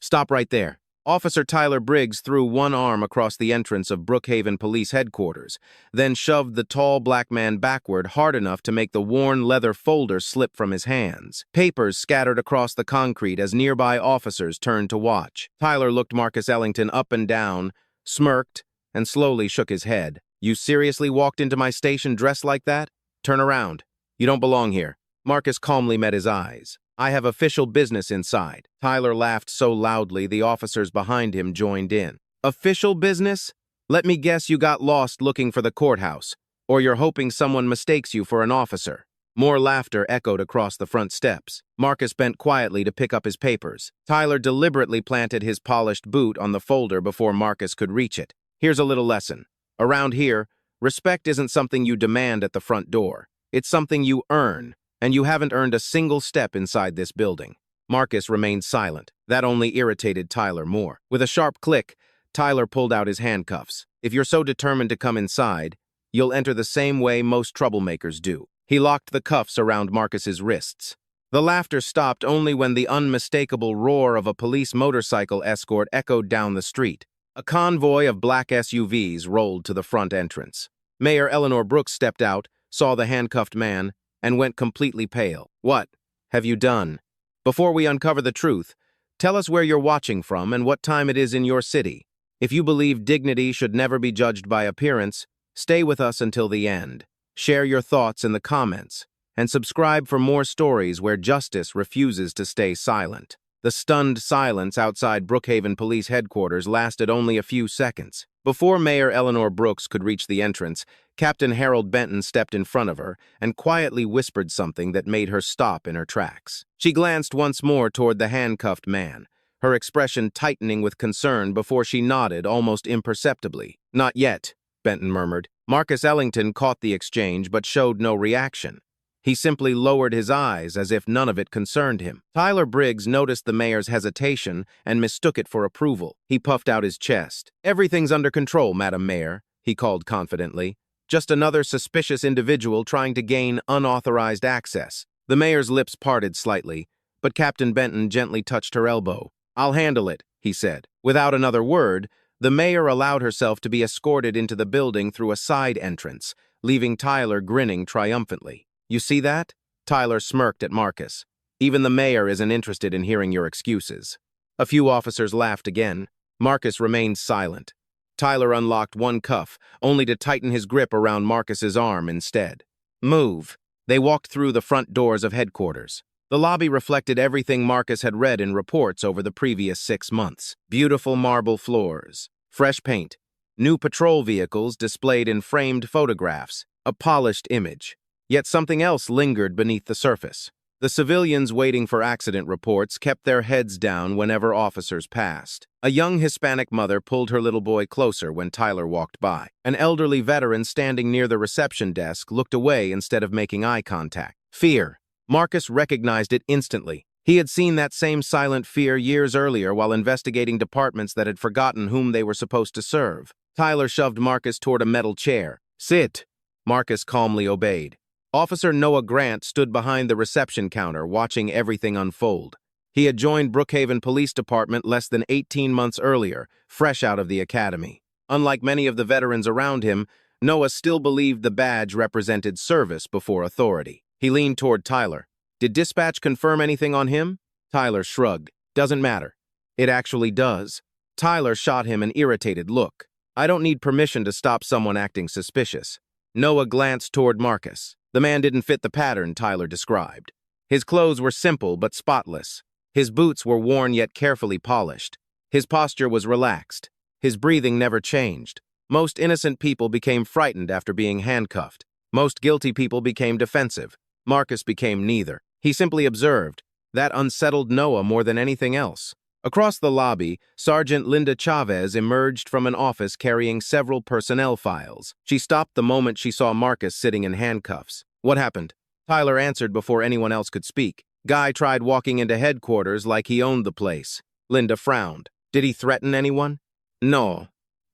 Stop right there. Officer Tyler Briggs threw one arm across the entrance of Brookhaven Police Headquarters, then shoved the tall black man backward hard enough to make the worn leather folder slip from his hands. Papers scattered across the concrete as nearby officers turned to watch. Tyler looked Marcus Ellington up and down, smirked, and slowly shook his head. "You seriously walked into my station dressed like that? Turn around. You don't belong here." Marcus calmly met his eyes. "I have official business inside." Tyler laughed so loudly the officers behind him joined in. "Official business? Let me guess you got lost looking for the courthouse, or you're hoping someone mistakes you for an officer." More laughter echoed across the front steps. Marcus bent quietly to pick up his papers. Tyler deliberately planted his polished boot on the folder before Marcus could reach it. "Here's a little lesson. Around here, respect isn't something you demand at the front door. It's something you earn. And you haven't earned a single step inside this building." Marcus remained silent. That only irritated Tyler more. With a sharp click, Tyler pulled out his handcuffs. "If you're so determined to come inside, you'll enter the same way most troublemakers do." He locked the cuffs around Marcus's wrists. The laughter stopped only when the unmistakable roar of a police motorcycle escort echoed down the street. A convoy of black SUVs rolled to the front entrance. Mayor Eleanor Brooks stepped out, saw the handcuffed man, and went completely pale. "What have you done? Before we uncover the truth, tell us where you're watching from and what time it is in your city. If you believe dignity should never be judged by appearance, stay with us until the end. Share your thoughts in the comments, and subscribe for more stories where justice refuses to stay silent." The stunned silence outside Brookhaven Police Headquarters lasted only a few seconds. Before Mayor Eleanor Brooks could reach the entrance, Captain Harold Benton stepped in front of her and quietly whispered something that made her stop in her tracks. She glanced once more toward the handcuffed man, her expression tightening with concern before she nodded almost imperceptibly. "Not yet," Benton murmured. Marcus Ellington caught the exchange but showed no reaction. He simply lowered his eyes as if none of it concerned him. Tyler Briggs noticed the mayor's hesitation and mistook it for approval. He puffed out his chest. "Everything's under control, Madam Mayor," he called confidently. "Just another suspicious individual trying to gain unauthorized access." The mayor's lips parted slightly, but Captain Benton gently touched her elbow. "I'll handle it," he said. Without another word, the mayor allowed herself to be escorted into the building through a side entrance, leaving Tyler grinning triumphantly. "You see that?" Tyler smirked at Marcus. "Even the mayor isn't interested in hearing your excuses." A few officers laughed again. Marcus remained silent. Tyler unlocked one cuff, only to tighten his grip around Marcus's arm instead. "Move." They walked through the front doors of headquarters. The lobby reflected everything Marcus had read in reports over the previous 6 months. Beautiful marble floors, fresh paint, new patrol vehicles displayed in framed photographs, a polished image. Yet something else lingered beneath the surface. The civilians waiting for accident reports kept their heads down whenever officers passed. A young Hispanic mother pulled her little boy closer when Tyler walked by. An elderly veteran standing near the reception desk looked away instead of making eye contact. Fear. Marcus recognized it instantly. He had seen that same silent fear years earlier while investigating departments that had forgotten whom they were supposed to serve. Tyler shoved Marcus toward a metal chair. "Sit." Marcus calmly obeyed. Officer Noah Grant stood behind the reception counter, watching everything unfold. He had joined Brookhaven Police Department less than 18 months earlier, fresh out of the academy. Unlike many of the veterans around him, Noah still believed the badge represented service before authority. He leaned toward Tyler. "Did dispatch confirm anything on him?" Tyler shrugged. "Doesn't matter." "It actually does." Tyler shot him an irritated look. "I don't need permission to stop someone acting suspicious." Noah glanced toward Marcus. The man didn't fit the pattern Tyler described. His clothes were simple but spotless. His boots were worn yet carefully polished. His posture was relaxed. His breathing never changed. Most innocent people became frightened after being handcuffed. Most guilty people became defensive. Marcus became neither. He simply observed. That unsettled Noah more than anything else. Across the lobby, Sergeant Linda Chavez emerged from an office carrying several personnel files. She stopped the moment she saw Marcus sitting in handcuffs. "What happened?" Tyler answered before anyone else could speak. "Guy tried walking into headquarters like he owned the place." Linda frowned. "Did he threaten anyone?" "No."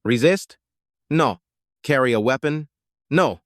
"Resist?" "No." "Carry a weapon?" "No."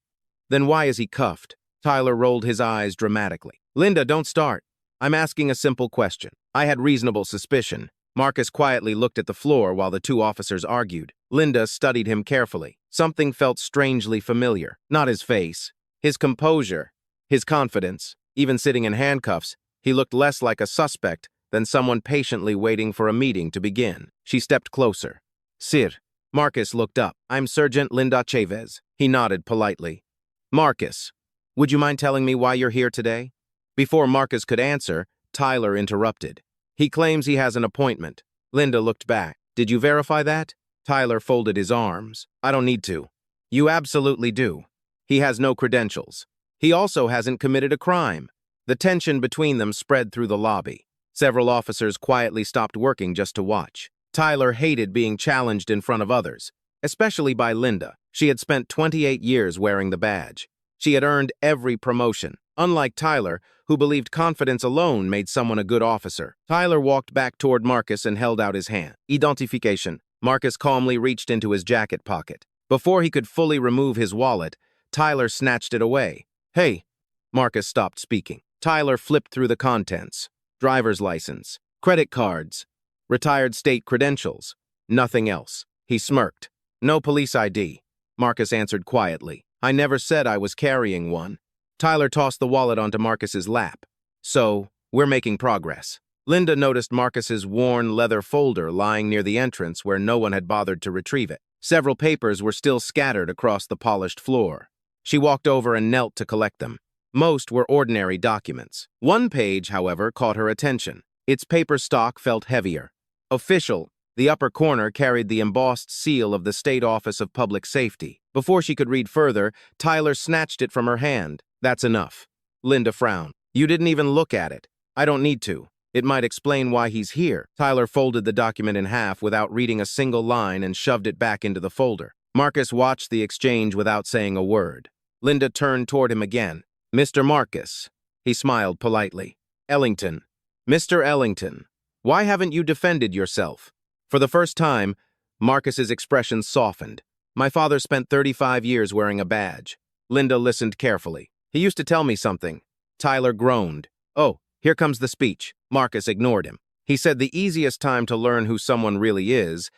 "Then why is he cuffed?" Tyler rolled his eyes dramatically. "Linda, don't start. I'm asking a simple question. I had reasonable suspicion. Marcus quietly looked at the floor while the two officers argued. Linda studied him carefully. Something felt strangely familiar. Not his face, his composure, his confidence. Even sitting in handcuffs, he looked less like a suspect than someone patiently waiting for a meeting to begin. She stepped closer. Sir. Marcus looked up. I'm Sergeant Linda Chavez. He nodded politely. Marcus, would you mind telling me why you're here today? Before Marcus could answer, Tyler interrupted. He claims he has an appointment. Linda looked back. Did you verify that? Tyler folded his arms. I don't need to. You absolutely do. He has no credentials. He also hasn't committed a crime. The tension between them spread through the lobby. Several officers quietly stopped working just to watch. Tyler hated being challenged in front of others, especially by Linda. She had spent 28 years wearing the badge. She had earned every promotion, unlike Tyler, who believed confidence alone made someone a good officer. Tyler walked back toward Marcus and held out his hand. Identification. Marcus calmly reached into his jacket pocket. Before he could fully remove his wallet, Tyler snatched it away. Hey! Marcus stopped speaking. Tyler flipped through the contents. Driver's license, credit cards, retired state credentials. Nothing else. He smirked. No police ID. Marcus answered quietly. I never said I was carrying one. Tyler tossed the wallet onto Marcus's lap. So, we're making progress. Linda noticed Marcus's worn leather folder lying near the entrance where no one had bothered to retrieve it. Several papers were still scattered across the polished floor. She walked over and knelt to collect them. Most were ordinary documents. One page, however, caught her attention. Its paper stock felt heavier. Official. The upper corner carried the embossed seal of the State Office of Public Safety. Before she could read further, Tyler snatched it from her hand. That's enough. Linda frowned. You didn't even look at it. I don't need to. It might explain why he's here. Tyler folded the document in half without reading a single line and shoved it back into the folder. Marcus watched the exchange without saying a word. Linda turned toward him again. Mr. Marcus. He smiled politely. Ellington. Mr. Ellington. Why haven't you defended yourself? For the first time, Marcus's expression softened. My father spent 35 years wearing a badge. Linda listened carefully. He used to tell me something. Tyler groaned. Oh, here comes the speech. Marcus ignored him. He said the easiest time to learn who someone really is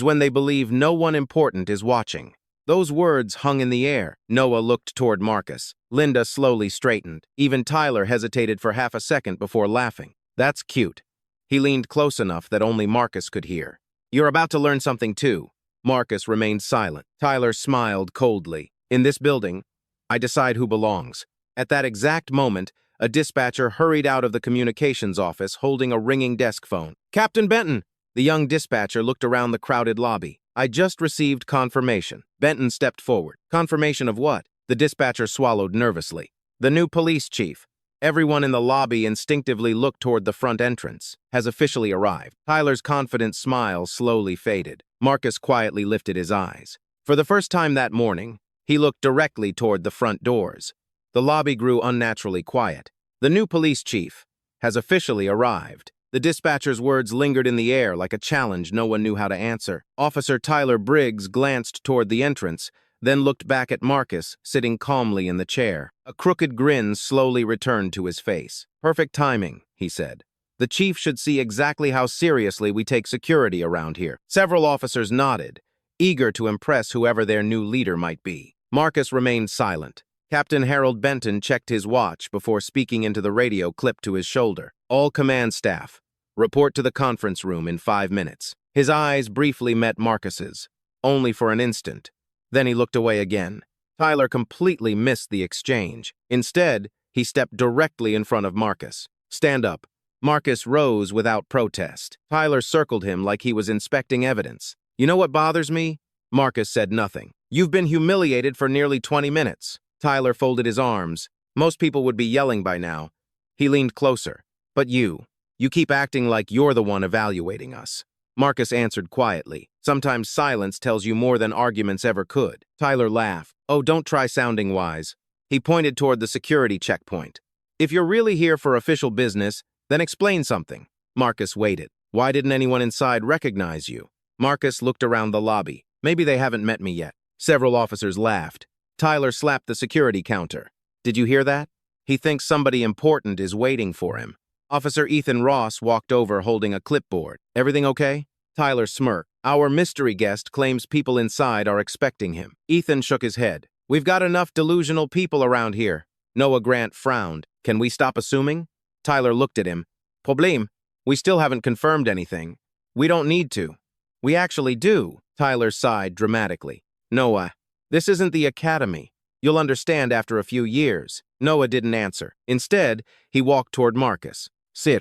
when they believe no one important is watching. Those words hung in the air. Noah looked toward Marcus. Linda slowly straightened. Even Tyler hesitated for half a second before laughing. That's cute. He leaned close enough that only Marcus could hear. You're about to learn something too. Marcus remained silent. Tyler smiled coldly. In this building, I decide who belongs. At that exact moment, a dispatcher hurried out of the communications office holding a ringing desk phone. Captain Benton! The young dispatcher looked around the crowded lobby. I just received confirmation. Benton stepped forward. Confirmation of what? The dispatcher swallowed nervously. The new police chief. Everyone in the lobby instinctively looked toward the front entrance. Has officially arrived. Tyler's confident smile slowly faded. Marcus quietly lifted his eyes. For the first time that morning, he looked directly toward the front doors. The lobby grew unnaturally quiet. The new police chief has officially arrived. The dispatcher's words lingered in the air like a challenge no one knew how to answer. Officer Tyler Briggs glanced toward the entrance, then looked back at Marcus, sitting calmly in the chair. A crooked grin slowly returned to his face. Perfect timing, he said. The chief should see exactly how seriously we take security around here. Several officers nodded, eager to impress whoever their new leader might be. Marcus remained silent. Captain Harold Benton checked his watch before speaking into the radio clipped to his shoulder. All command staff, report to the conference room in 5 minutes. His eyes briefly met Marcus's, only for an instant. Then he looked away again. Tyler completely missed the exchange. Instead, he stepped directly in front of Marcus. Stand up. Marcus rose without protest. Tyler circled him like he was inspecting evidence. You know what bothers me? Marcus said nothing. You've been humiliated for nearly 20 minutes. Tyler folded his arms. Most people would be yelling by now. He leaned closer. But you keep acting like you're the one evaluating us. Marcus answered quietly. Sometimes silence tells you more than arguments ever could. Tyler laughed. Oh, don't try sounding wise. He pointed toward the security checkpoint. If you're really here for official business, then explain something. Marcus waited. Why didn't anyone inside recognize you? Marcus looked around the lobby. Maybe they haven't met me yet. Several officers laughed. Tyler slapped the security counter. Did you hear that? He thinks somebody important is waiting for him. Officer Ethan Ross walked over holding a clipboard. Everything okay? Tyler smirked. Our mystery guest claims people inside are expecting him. Ethan shook his head. We've got enough delusional people around here. Noah Grant frowned. Can we stop assuming? Tyler looked at him. Problem. We still haven't confirmed anything. We don't need to. We actually do. Tyler sighed dramatically. Noah, this isn't the academy. You'll understand after a few years. Noah didn't answer. Instead, he walked toward Marcus. Sir.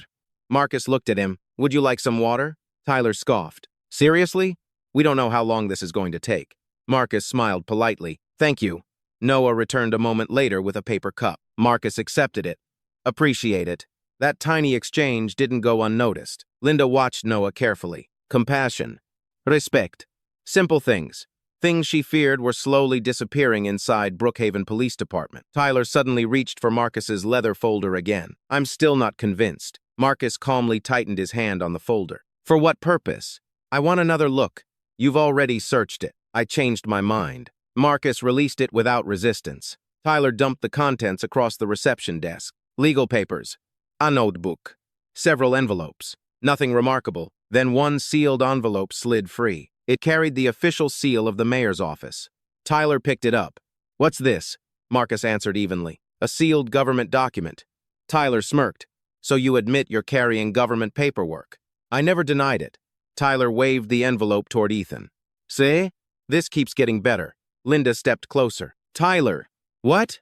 Marcus looked at him. Would you like some water? Tyler scoffed. Seriously? We don't know how long this is going to take. Marcus smiled politely. Thank you. Noah returned a moment later with a paper cup. Marcus accepted it. Appreciate it. That tiny exchange didn't go unnoticed. Linda watched Noah carefully. Compassion. Respect. Simple things. Things she feared were slowly disappearing inside Brookhaven Police Department. Tyler suddenly reached for Marcus's leather folder again. I'm still not convinced. Marcus calmly tightened his hand on the folder. For what purpose? I want another look. You've already searched it. I changed my mind. Marcus released it without resistance. Tyler dumped the contents across the reception desk. Legal papers. A notebook. Several envelopes. Nothing remarkable. Then one sealed envelope slid free. It carried the official seal of the mayor's office. Tyler picked it up. What's this? Marcus answered evenly. A sealed government document. Tyler smirked. So you admit you're carrying government paperwork. I never denied it. Tyler waved the envelope toward Ethan. See? This keeps getting better. Linda stepped closer. Tyler. What?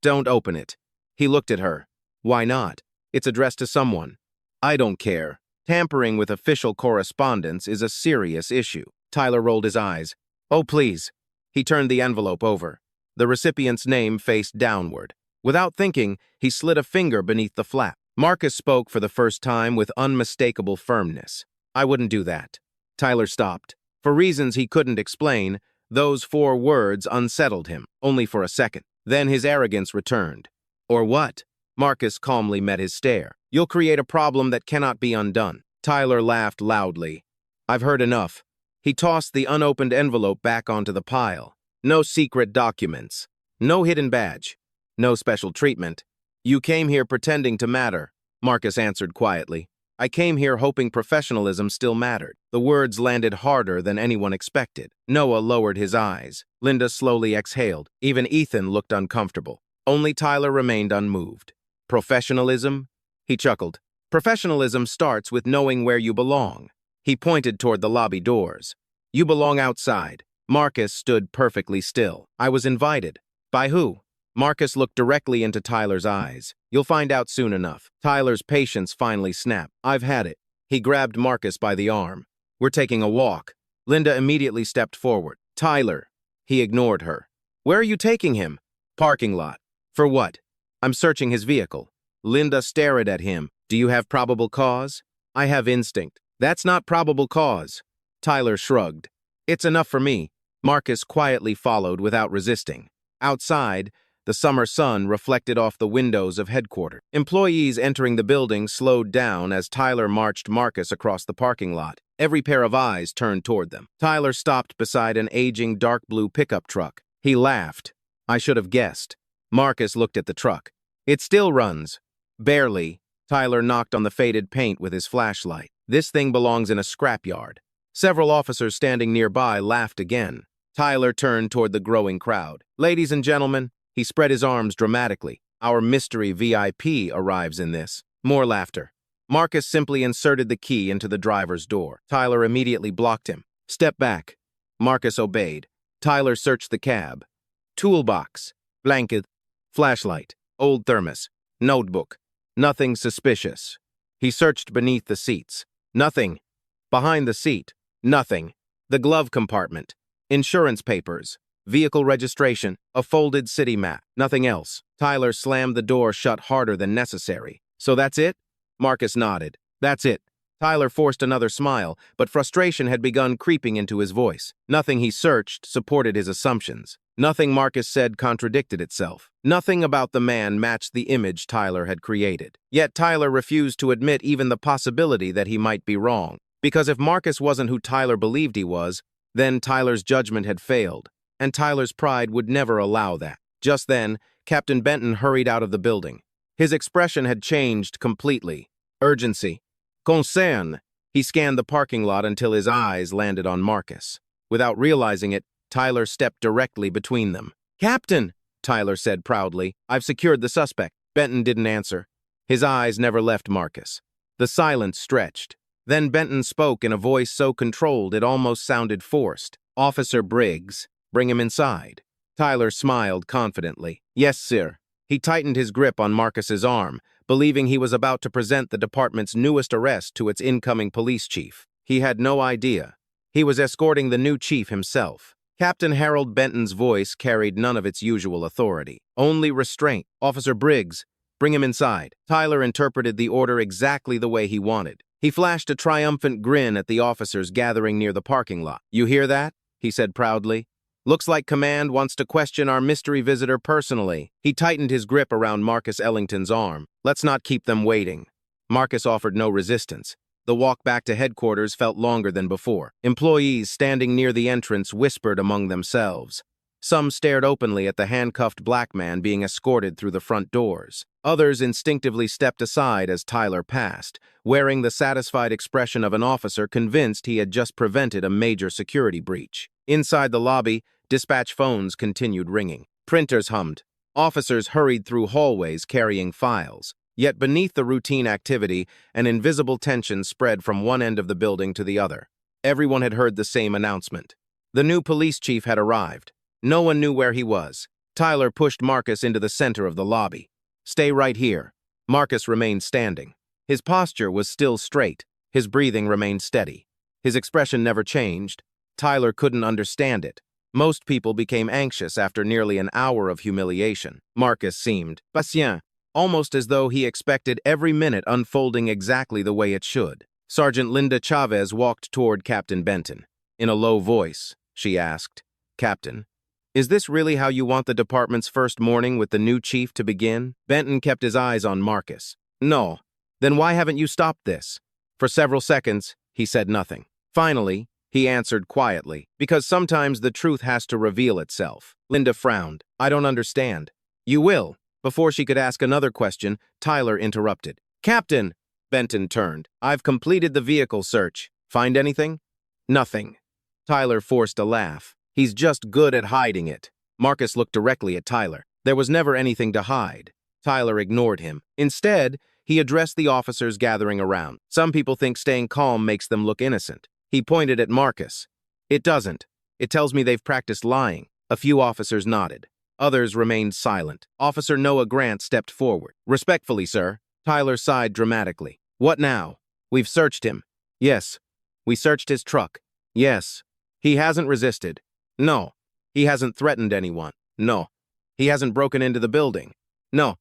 Don't open it. He looked at her. Why not? It's addressed to someone. I don't care. Tampering with official correspondence is a serious issue. Tyler rolled his eyes. Oh, please. He turned the envelope over. The recipient's name faced downward. Without thinking, he slid a finger beneath the flap. Marcus spoke for the first time with unmistakable firmness. I wouldn't do that. Tyler stopped. For reasons he couldn't explain, those 4 words unsettled him, only for a second. Then his arrogance returned. Or what? Marcus calmly met his stare. You'll create a problem that cannot be undone. Tyler laughed loudly. I've heard enough. He tossed the unopened envelope back onto the pile. No secret documents. No hidden badge. No special treatment. You came here pretending to matter, Marcus answered quietly. I came here hoping professionalism still mattered. The words landed harder than anyone expected. Noah lowered his eyes. Linda slowly exhaled. Even Ethan looked uncomfortable. Only Tyler remained unmoved. Professionalism? He chuckled. Professionalism starts with knowing where you belong. He pointed toward the lobby doors. You belong outside. Marcus stood perfectly still. I was invited. By who? Marcus looked directly into Tyler's eyes. You'll find out soon enough. Tyler's patience finally snapped. I've had it. He grabbed Marcus by the arm. We're taking a walk. Linda immediately stepped forward. Tyler. He ignored her. Where are you taking him? Parking lot. For what? I'm searching his vehicle. Linda stared at him. Do you have probable cause? I have instinct. That's not probable cause. Tyler shrugged. It's enough for me. Marcus quietly followed without resisting. Outside, the summer sun reflected off the windows of headquarters. Employees entering the building slowed down as Tyler marched Marcus across the parking lot. Every pair of eyes turned toward them. Tyler stopped beside an aging dark blue pickup truck. He laughed. I should have guessed. Marcus looked at the truck. It still runs. Barely. Tyler knocked on the faded paint with his flashlight. This thing belongs in a scrapyard. Several officers standing nearby laughed again. Tyler turned toward the growing crowd. Ladies and gentlemen, he spread his arms dramatically. Our mystery VIP arrives in this. More laughter. Marcus simply inserted the key into the driver's door. Tyler immediately blocked him. Step back. Marcus obeyed. Tyler searched the cab. Toolbox. Blanket. Flashlight. Old thermos. Notebook. Nothing suspicious. He searched beneath the seats. Nothing. Behind the seat. Nothing. The glove compartment. Insurance papers. Vehicle registration. A folded city map. Nothing else. Tyler slammed the door shut harder than necessary. So that's it? Marcus nodded. That's it. Tyler forced another smile, but frustration had begun creeping into his voice. Nothing he searched supported his assumptions. Nothing Marcus said contradicted itself. Nothing about the man matched the image Tyler had created. Yet Tyler refused to admit even the possibility that he might be wrong. Because if Marcus wasn't who Tyler believed he was, then Tyler's judgment had failed, and Tyler's pride would never allow that. Just then, Captain Benton hurried out of the building. His expression had changed completely. Urgency. Concern. He scanned the parking lot until his eyes landed on Marcus. Without realizing it, Tyler stepped directly between them. "Captain," Tyler said proudly, "I've secured the suspect." Benton didn't answer. His eyes never left Marcus. The silence stretched. Then Benton spoke in a voice so controlled it almost sounded forced. "Officer Briggs, bring him inside." Tyler smiled confidently. "Yes, sir." He tightened his grip on Marcus's arm, believing he was about to present the department's newest arrest to its incoming police chief. He had no idea. He was escorting the new chief himself. Captain Harold Benton's voice carried none of its usual authority, only restraint. "Officer Briggs, bring him inside." Tyler interpreted the order exactly the way he wanted. He flashed a triumphant grin at the officers gathering near the parking lot. "You hear that?" he said proudly. "Looks like Command wants to question our mystery visitor personally." He tightened his grip around Marcus Ellington's arm. "Let's not keep them waiting." Marcus offered no resistance. The walk back to headquarters felt longer than before. Employees standing near the entrance whispered among themselves. Some stared openly at the handcuffed black man being escorted through the front doors. Others instinctively stepped aside as Tyler passed, wearing the satisfied expression of an officer convinced he had just prevented a major security breach. Inside the lobby, dispatch phones continued ringing. Printers hummed. Officers hurried through hallways carrying files. Yet beneath the routine activity, an invisible tension spread from one end of the building to the other. Everyone had heard the same announcement. The new police chief had arrived. No one knew where he was. Tyler pushed Marcus into the center of the lobby. "Stay right here." Marcus remained standing. His posture was still straight. His breathing remained steady. His expression never changed. Tyler couldn't understand it. Most people became anxious after nearly an hour of humiliation. Marcus seemed patient, almost as though he expected every minute unfolding exactly the way it should. Sergeant Linda Chavez walked toward Captain Benton. In a low voice, she asked, "Captain, is this really how you want the department's first morning with the new chief to begin?" Benton kept his eyes on Marcus. "No. Then why haven't you stopped this?" For several seconds, he said nothing. Finally, he answered quietly, "Because sometimes the truth has to reveal itself." Linda frowned. "I don't understand." "You will." Before she could ask another question, Tyler interrupted. "Captain!" Benton turned. "I've completed the vehicle search. Find anything?" "Nothing." Tyler forced a laugh. "He's just good at hiding it." Marcus looked directly at Tyler. There was never anything to hide. Tyler ignored him. Instead, he addressed the officers gathering around. "Some people think staying calm makes them look innocent." He pointed at Marcus. "It doesn't. It tells me they've practiced lying." A few officers nodded. Others remained silent. Officer Noah Grant stepped forward. "Respectfully, sir." Tyler sighed dramatically. "What now?" "We've searched him." "Yes." "We searched his truck." "Yes." "He hasn't resisted." "No." "He hasn't threatened anyone." "No." "He hasn't broken into the building." "No."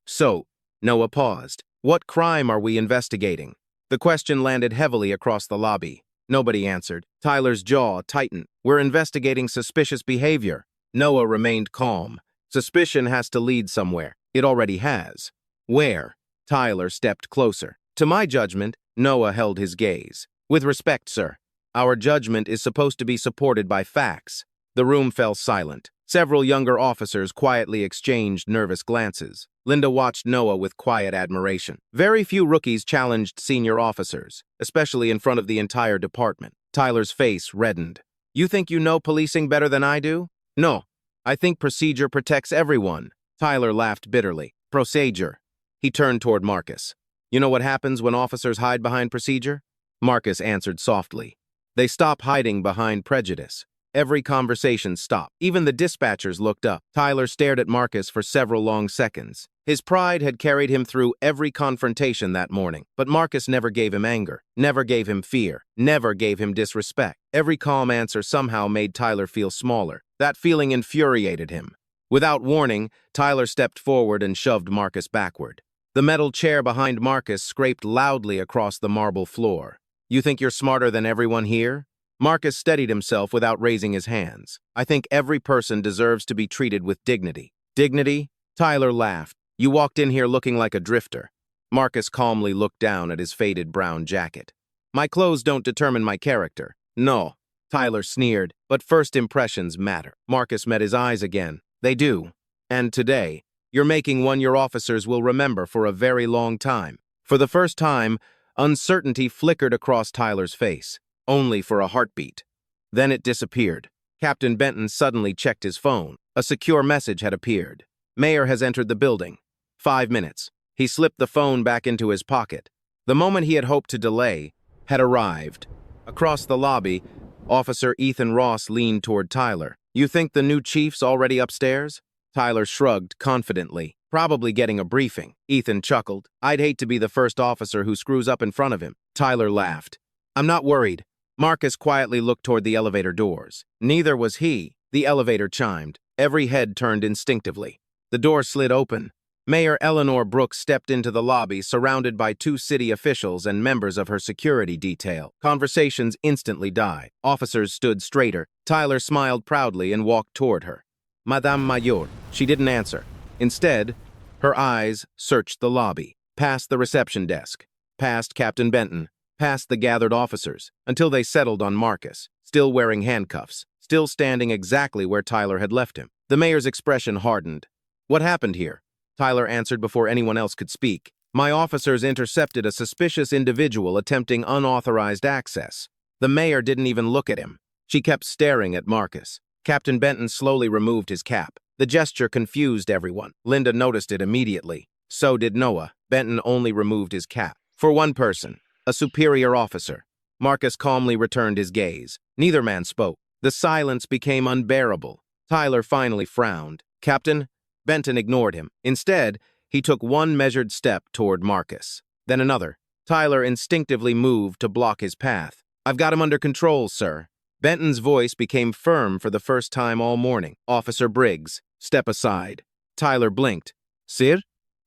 "So," Noah paused, "what crime are we investigating?" The question landed heavily across the lobby. Nobody answered. Tyler's jaw tightened. "We're investigating suspicious behavior." Noah remained calm. "Suspicion has to lead somewhere. It already has." "Where?" Tyler stepped closer. "To my judgment," Noah held his gaze. "With respect, sir, our judgment is supposed to be supported by facts." The room fell silent. Several younger officers quietly exchanged nervous glances. Linda watched Noah with quiet admiration. Very few rookies challenged senior officers, especially in front of the entire department. Tyler's face reddened. "You think you know policing better than I do?" "No. I think procedure protects everyone." Tyler laughed bitterly. "Procedure." He turned toward Marcus. "You know what happens when officers hide behind procedure?" Marcus answered softly. "They stop hiding behind prejudice." Every conversation stopped. Even the dispatchers looked up. Tyler stared at Marcus for several long seconds. His pride had carried him through every confrontation that morning, but Marcus never gave him anger, never gave him fear, never gave him disrespect. Every calm answer somehow made Tyler feel smaller. That feeling infuriated him. Without warning, Tyler stepped forward and shoved Marcus backward. The metal chair behind Marcus scraped loudly across the marble floor. "You think you're smarter than everyone here?" Marcus steadied himself without raising his hands. "I think every person deserves to be treated with dignity." "Dignity?" Tyler laughed. "You walked in here looking like a drifter." Marcus calmly looked down at his faded brown jacket. "My clothes don't determine my character." "No," Tyler sneered, "but first impressions matter." Marcus met his eyes again. "They do. And today, you're making one your officers will remember for a very long time." For the first time, uncertainty flickered across Tyler's face, only for a heartbeat. Then it disappeared. Captain Benton suddenly checked his phone. A secure message had appeared. Mayor has entered the building. 5 minutes. He slipped the phone back into his pocket. The moment he had hoped to delay had arrived. Across the lobby, Officer Ethan Ross leaned toward Tyler. "You think the new chief's already upstairs?" Tyler shrugged confidently. "Probably getting a briefing." Ethan chuckled. "I'd hate to be the first officer who screws up in front of him." Tyler laughed. "I'm not worried." Marcus quietly looked toward the elevator doors. Neither was he. The elevator chimed. Every head turned instinctively. The door slid open. Mayor Eleanor Brooks stepped into the lobby, surrounded by 2 city officials and members of her security detail. Conversations instantly died. Officers stood straighter. Tyler smiled proudly and walked toward her. "Madame Mayor." She didn't answer. Instead, her eyes searched the lobby, past the reception desk, past Captain Benton, past the gathered officers, until they settled on Marcus, still wearing handcuffs, still standing exactly where Tyler had left him. The mayor's expression hardened. "What happened here?" Tyler answered before anyone else could speak. "My officers intercepted a suspicious individual attempting unauthorized access." The mayor didn't even look at him. She kept staring at Marcus. Captain Benton slowly removed his cap. The gesture confused everyone. Linda noticed it immediately. So did Noah. Benton only removed his cap. For one person, a superior officer. Marcus calmly returned his gaze. Neither man spoke. The silence became unbearable. Tyler finally frowned. "Captain?" Benton ignored him. Instead, he took one measured step toward Marcus. Then another. Tyler instinctively moved to block his path. "I've got him under control, sir." Benton's voice became firm for the first time all morning. "Officer Briggs, step aside." Tyler blinked. "Sir?"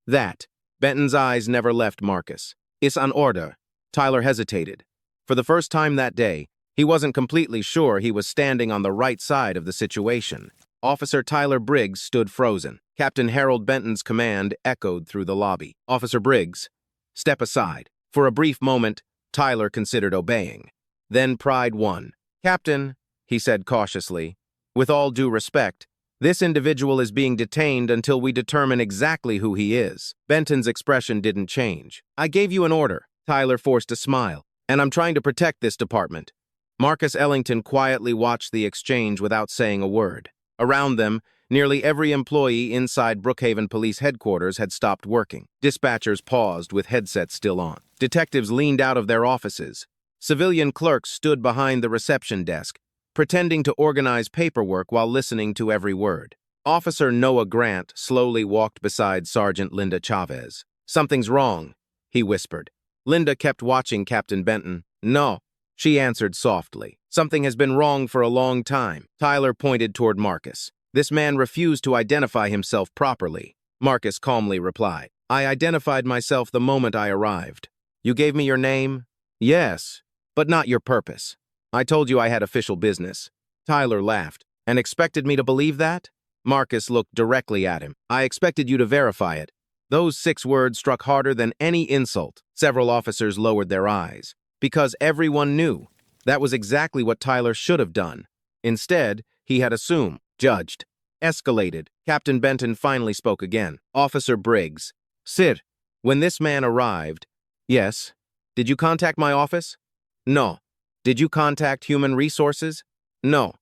"That." Benton's eyes never left Marcus. "It's an order." Tyler hesitated. For the first time that day, he wasn't completely sure he was standing on the right side of the situation. Officer Tyler Briggs stood frozen. Captain Harold Benton's command echoed through the lobby. "Officer Briggs, step aside." For a brief moment, Tyler considered obeying. Then pride won. "Captain," he said cautiously, "with all due respect, this individual is being detained until we determine exactly who he is." Benton's expression didn't change. "I gave you an order." Tyler forced a smile. "And I'm trying to protect this department." Marcus Ellington quietly watched the exchange without saying a word. Around them, nearly every employee inside Brookhaven Police Headquarters had stopped working. Dispatchers paused with headsets still on. Detectives leaned out of their offices. Civilian clerks stood behind the reception desk, pretending to organize paperwork while listening to every word. Officer Noah Grant slowly walked beside Sergeant Linda Chavez. "Something's wrong," he whispered. Linda kept watching Captain Benton. "No," she answered softly. "Something has been wrong for a long time." Tyler pointed toward Marcus. "This man refused to identify himself properly." Marcus calmly replied, "I identified myself the moment I arrived." "You gave me your name?" "Yes, but not your purpose. I told you I had official business." Tyler laughed. "And expected me to believe that?" Marcus looked directly at him. "I expected you to verify it." Those 6 words struck harder than any insult. Several officers lowered their eyes. Because everyone knew. That was exactly what Tyler should have done. Instead, he had assumed, judged, escalated. Captain Benton finally spoke again. "Officer Briggs." "Sir, when this man arrived..." "Yes." "Did you contact my office?" "No." "Did you contact Human Resources?" "No."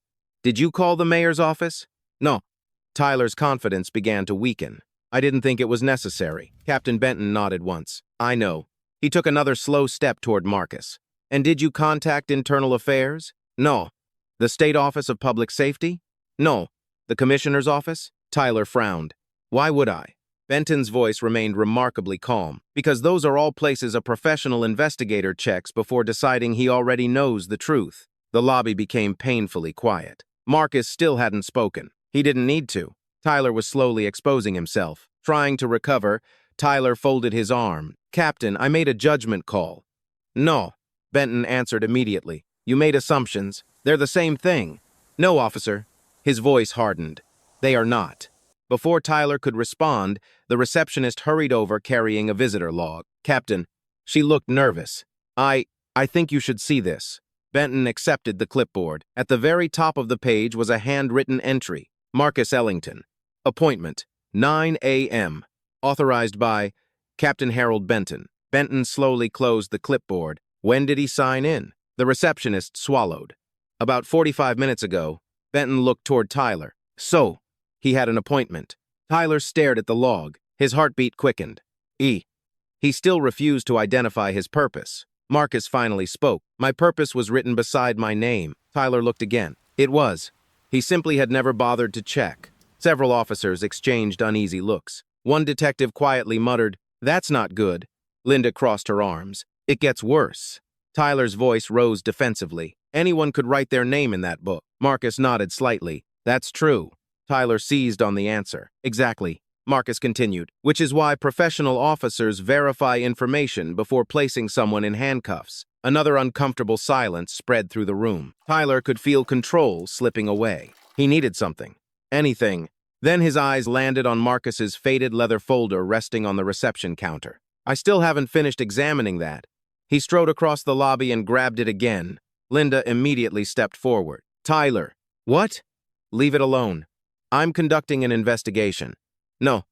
"Did you call the mayor's office?" "No." Tyler's confidence began to weaken. "I didn't think it was necessary." Captain Benton nodded once. "I know." He took another slow step toward Marcus. "And did you contact Internal Affairs?" "No." "The State Office of Public Safety?" "No." "The Commissioner's Office?" Tyler frowned. "Why would I?" Benton's voice remained remarkably calm. "Because those are all places a professional investigator checks before deciding he already knows the truth." The lobby became painfully quiet. Marcus still hadn't spoken. He didn't need to. Tyler was slowly exposing himself. Trying to recover, Tyler folded his arm. "Captain, I made a judgment call." "No." Benton answered immediately. "You made assumptions. They're the same thing." "No, officer." His voice hardened. "They are not." Before Tyler could respond, the receptionist hurried over carrying a visitor log. "Captain." She looked nervous. I think you should see this." Benton accepted the clipboard. At the very top of the page was a handwritten entry. Marcus Ellington. Appointment, 9 a.m. Authorized by Captain Harold Benton. Benton slowly closed the clipboard. When did he sign in? The receptionist swallowed. About 45 minutes ago. Benton looked toward Tyler. So, he had an appointment. Tyler stared at the log. His heartbeat quickened. He still refused to identify his purpose. Marcus finally spoke. My purpose was written beside my name. Tyler looked again. It was. He simply had never bothered to check. Several officers exchanged uneasy looks. One detective quietly muttered, "That's not good." Linda crossed her arms. "It gets worse." Tyler's voice rose defensively. "Anyone could write their name in that book." Marcus nodded slightly. "That's true." Tyler seized on the answer. "Exactly," Marcus continued, "which is why professional officers verify information before placing someone in handcuffs." Another uncomfortable silence spread through the room. Tyler could feel control slipping away. He needed something. Anything. Then his eyes landed on Marcus's faded leather folder resting on the reception counter. "I still haven't finished examining that." He strode across the lobby and grabbed it again. Linda immediately stepped forward. "Tyler." "What?" "Leave it alone. I'm conducting an investigation." "No,"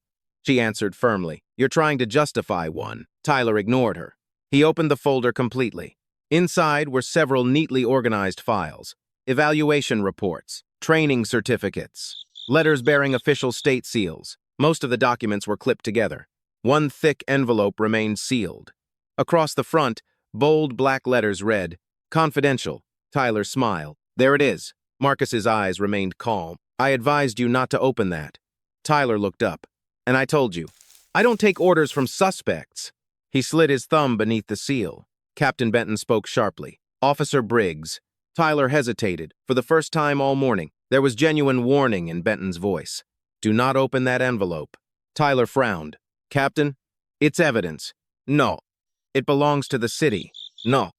she answered firmly. "You're trying to justify one." Tyler ignored her. He opened the folder completely. Inside were several neatly organized files. Evaluation reports, training certificates, letters bearing official state seals. Most of the documents were clipped together. One thick envelope remained sealed. Across the front, bold black letters read, "Confidential." Tyler smiled. "There it is." Marcus's eyes remained calm. "I advised you not to open that." Tyler looked up. "And I told you. I don't take orders from suspects." He slid his thumb beneath the seal. Captain Benton spoke sharply. "Officer Briggs." Tyler hesitated. For the first time all morning, there was genuine warning in Benton's voice. "Do not open that envelope." Tyler frowned. "Captain, it's evidence." "No." "It belongs to the city." "No."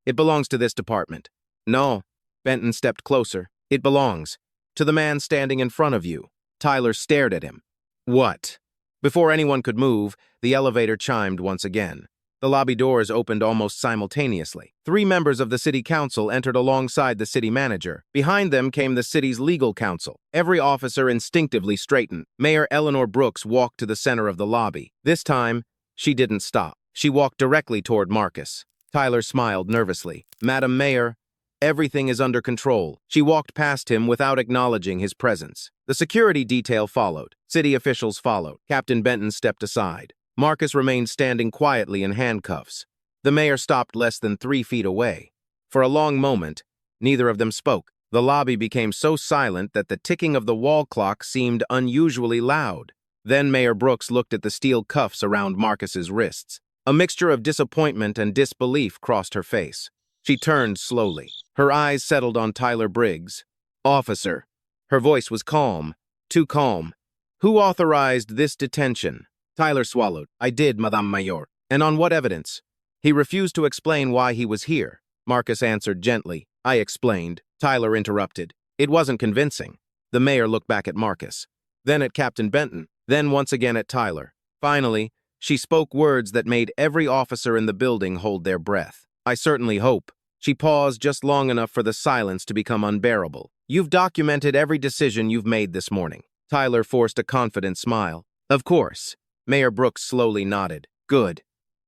"It belongs to this department." "No." Benton stepped closer. "It belongs to the man standing in front of you." Tyler stared at him. "What?" Before anyone could move, the elevator chimed once again. The lobby doors opened almost simultaneously. 3 members of the city council entered alongside the city manager. Behind them came the city's legal counsel. Every officer instinctively straightened. Mayor Eleanor Brooks walked to the center of the lobby. This time, she didn't stop. She walked directly toward Marcus. Tyler smiled nervously. "Madam Mayor, everything is under control." She walked past him without acknowledging his presence. The security detail followed. City officials followed. Captain Benton stepped aside. Marcus remained standing quietly in handcuffs. The mayor stopped less than 3 feet away. For a long moment, neither of them spoke. The lobby became so silent that the ticking of the wall clock seemed unusually loud. Then Mayor Brooks looked at the steel cuffs around Marcus's wrists. A mixture of disappointment and disbelief crossed her face. She turned slowly. Her eyes settled on Tyler Briggs. "Officer." Her voice was calm, too calm. "Who authorized this detention?" Tyler swallowed. "I did, Madame Mayor." "And on what evidence?" He refused to explain why he was here. Marcus answered gently. "I explained." Tyler interrupted. "It wasn't convincing." The mayor looked back at Marcus, then at Captain Benton, then once again at Tyler. Finally, she spoke words that made every officer in the building hold their breath. "I certainly hope." She paused just long enough for the silence to become unbearable. "You've documented every decision you've made this morning." Tyler forced a confident smile. "Of course." Mayor Brooks slowly nodded. "Good."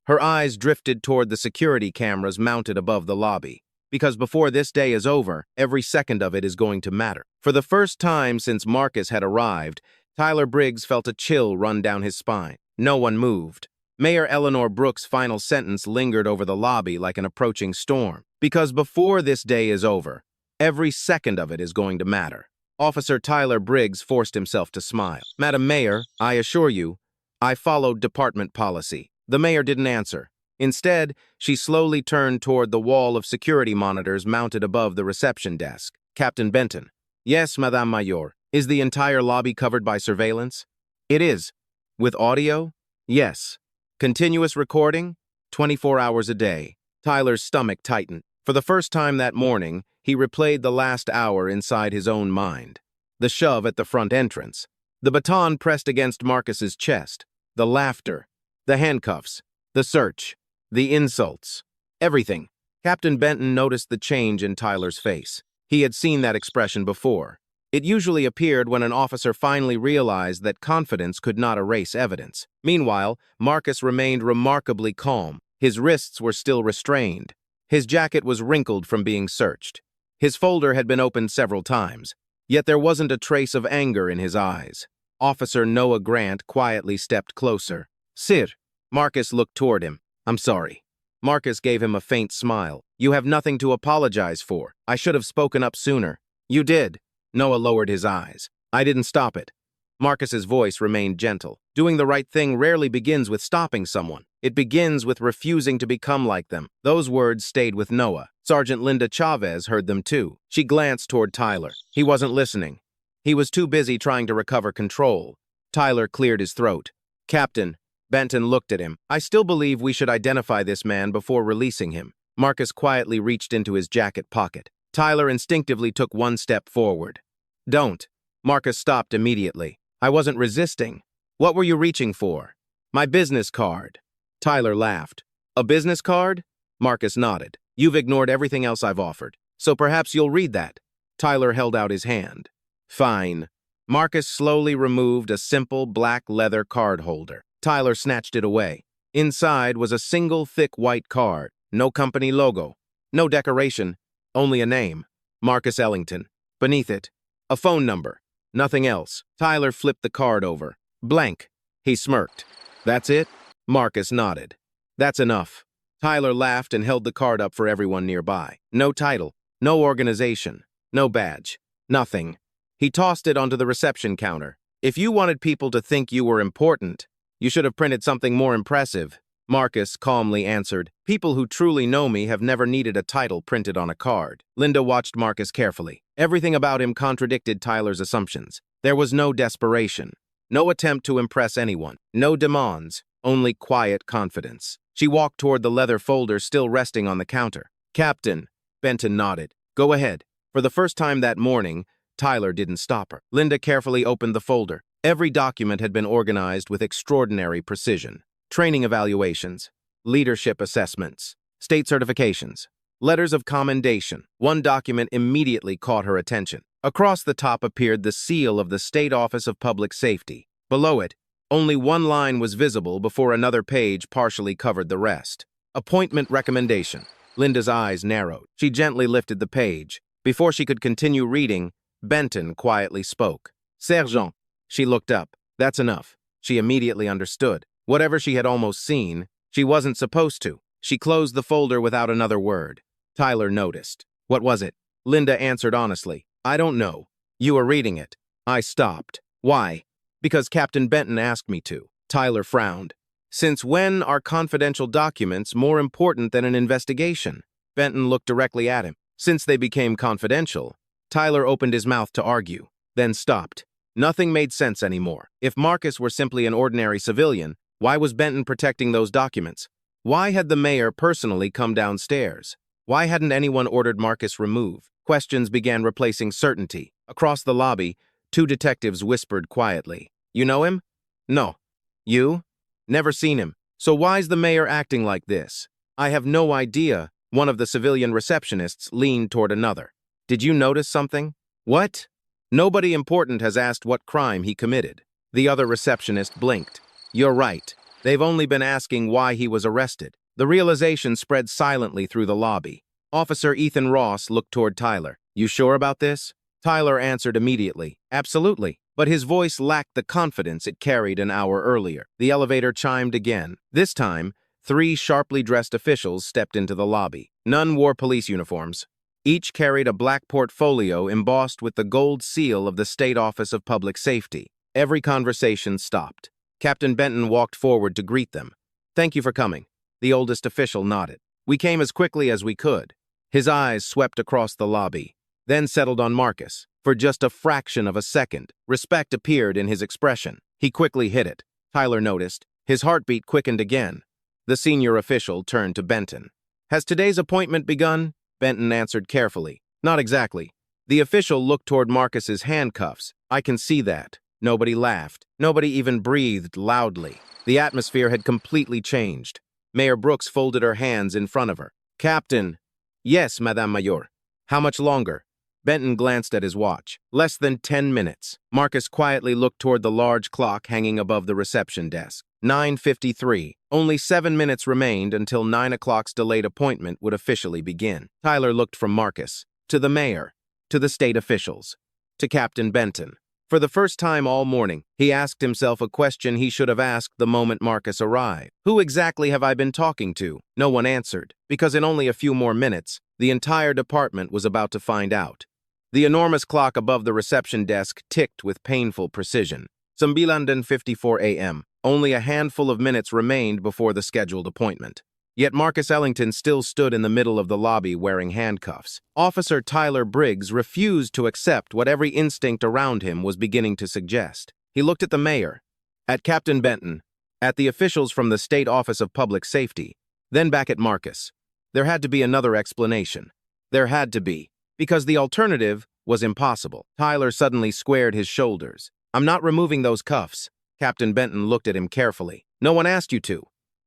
Her eyes drifted toward the security cameras mounted above the lobby. "Because before this day is over, every second of it is going to matter." For the first time since Marcus had arrived, Tyler Briggs felt a chill run down his spine. No one moved. Mayor Eleanor Brooks' final sentence lingered over the lobby like an approaching storm. "Because before this day is over, every second of it is going to matter." Officer Tyler Briggs forced himself to smile. "Madam Mayor, I assure you, I followed department policy." The mayor didn't answer. Instead, she slowly turned toward the wall of security monitors mounted above the reception desk. "Captain Benton." "Yes, Madame Mayor. Is the entire lobby covered by surveillance?" "It is." "With audio?" "Yes." "Continuous recording?" 24 hours a day. Tyler's stomach tightened. For the first time that morning, he replayed the last hour inside his own mind. The shove at the front entrance. The baton pressed against Marcus's chest. The laughter. The handcuffs. The search. The insults. Everything. Captain Benton noticed the change in Tyler's face. He had seen that expression before. It usually appeared when an officer finally realized that confidence could not erase evidence. Meanwhile, Marcus remained remarkably calm. His wrists were still restrained. His jacket was wrinkled from being searched. His folder had been opened several times, yet there wasn't a trace of anger in his eyes. Officer Noah Grant quietly stepped closer. "Sir." Marcus looked toward him. "I'm sorry." Marcus gave him a faint smile. "You have nothing to apologize for. I should have spoken up sooner." "You did." Noah lowered his eyes. "I didn't stop it." Marcus's voice remained gentle. Doing the right thing rarely begins with stopping someone. It begins with refusing to become like them. Those words stayed with Noah. Sergeant Linda Chavez heard them too. She glanced toward Tyler. He wasn't listening. He was too busy trying to recover control. Tyler cleared his throat. "Captain," Benton looked at him. "I still believe we should identify this man before releasing him." Marcus quietly reached into his jacket pocket. Tyler instinctively took one step forward. "Don't." Marcus stopped immediately. "I wasn't resisting." "What were you reaching for?" "My business card." Tyler laughed. "A business card?" Marcus nodded. "You've ignored everything else I've offered, so perhaps you'll read that." Tyler held out his hand. "Fine." Marcus slowly removed a simple black leather card holder. Tyler snatched it away. Inside was a single thick white card. No company logo. No decoration. Only a name. Marcus Ellington. Beneath it, a phone number. Nothing else. Tyler flipped the card over. Blank. He smirked. "That's it?" Marcus nodded. "That's enough." Tyler laughed and held the card up for everyone nearby. No title. No organization. No badge. Nothing. He tossed it onto the reception counter. "If you wanted people to think you were important, you should have printed something more impressive." Marcus calmly answered, "People who truly know me have never needed a title printed on a card." Linda watched Marcus carefully. Everything about him contradicted Tyler's assumptions. There was no desperation, no attempt to impress anyone, no demands, only quiet confidence. She walked toward the leather folder still resting on the counter. "Captain," Benton nodded. "Go ahead." For the first time that morning, Tyler didn't stop her. Linda carefully opened the folder. Every document had been organized with extraordinary precision. Training evaluations, leadership assessments, state certifications, letters of commendation. One document immediately caught her attention. Across the top appeared the seal of the State Office of Public Safety. Below it, only one line was visible before another page partially covered the rest. Appointment recommendation. Linda's eyes narrowed. She gently lifted the page. Before she could continue reading, Benton quietly spoke. "Sergeant." She looked up. "That's enough." She immediately understood. Whatever she had almost seen, she wasn't supposed to. She closed the folder without another word. Tyler noticed. "What was it?" Linda answered honestly. "I don't know. You were reading it." I stopped. "Why?" "Because Captain Benton asked me to." Tyler frowned. "Since when are confidential documents more important than an investigation?" Benton looked directly at him. "Since they became confidential." Tyler opened his mouth to argue, then stopped. Nothing made sense anymore. If Marcus were simply an ordinary civilian, why was Benton protecting those documents? Why had the mayor personally come downstairs? Why hadn't anyone ordered Marcus removed? Questions began replacing certainty. Across the lobby, two detectives whispered quietly. "You know him?" "No." "You?" "Never seen him." "So why's the mayor acting like this?" "I have no idea." One of the civilian receptionists leaned toward another. "Did you notice something?" "What?" "Nobody important has asked what crime he committed." The other receptionist blinked. "You're right. They've only been asking why he was arrested." The realization spread silently through the lobby. Officer Ethan Ross looked toward Tyler. "You sure about this?" Tyler answered immediately. "Absolutely." But his voice lacked the confidence it carried an hour earlier. The elevator chimed again. This time, 3 sharply dressed officials stepped into the lobby. None wore police uniforms. Each carried a black portfolio embossed with the gold seal of the State Office of Public Safety. Every conversation stopped. Captain Benton walked forward to greet them. "Thank you for coming." The oldest official nodded. "We came as quickly as we could." His eyes swept across the lobby, then settled on Marcus. For just a fraction of a second, respect appeared in his expression. He quickly hid it. Tyler noticed. His heartbeat quickened again. The senior official turned to Benton. "Has today's appointment begun?" Benton answered carefully. "Not exactly." The official looked toward Marcus's handcuffs. "I can see that." Nobody laughed. Nobody even breathed loudly. The atmosphere had completely changed. Mayor Brooks folded her hands in front of her. "Captain." "Yes, Madame Mayor." "How much longer?" Benton glanced at his watch. Less than 10 minutes. Marcus quietly looked toward the large clock hanging above the reception desk. 9:53. Only 7 minutes remained until 9 o'clock's delayed appointment would officially begin. Tyler looked from Marcus to the mayor, to the state officials, to Captain Benton. For the first time all morning, he asked himself a question he should have asked the moment Marcus arrived. Who exactly have I been talking to? No one answered, because in only a few more minutes, the entire department was about to find out. The enormous clock above the reception desk ticked with painful precision. 9:54 a.m. Only a handful of minutes remained before the scheduled appointment. Yet Marcus Ellington still stood in the middle of the lobby wearing handcuffs. Officer Tyler Briggs refused to accept what every instinct around him was beginning to suggest. He looked at the mayor, at Captain Benton, at the officials from the State Office of Public Safety, then back at Marcus. There had to be another explanation. There had to be, because the alternative was impossible. Tyler suddenly squared his shoulders. I'm not removing those cuffs. Captain Benton looked at him carefully. No one asked you to.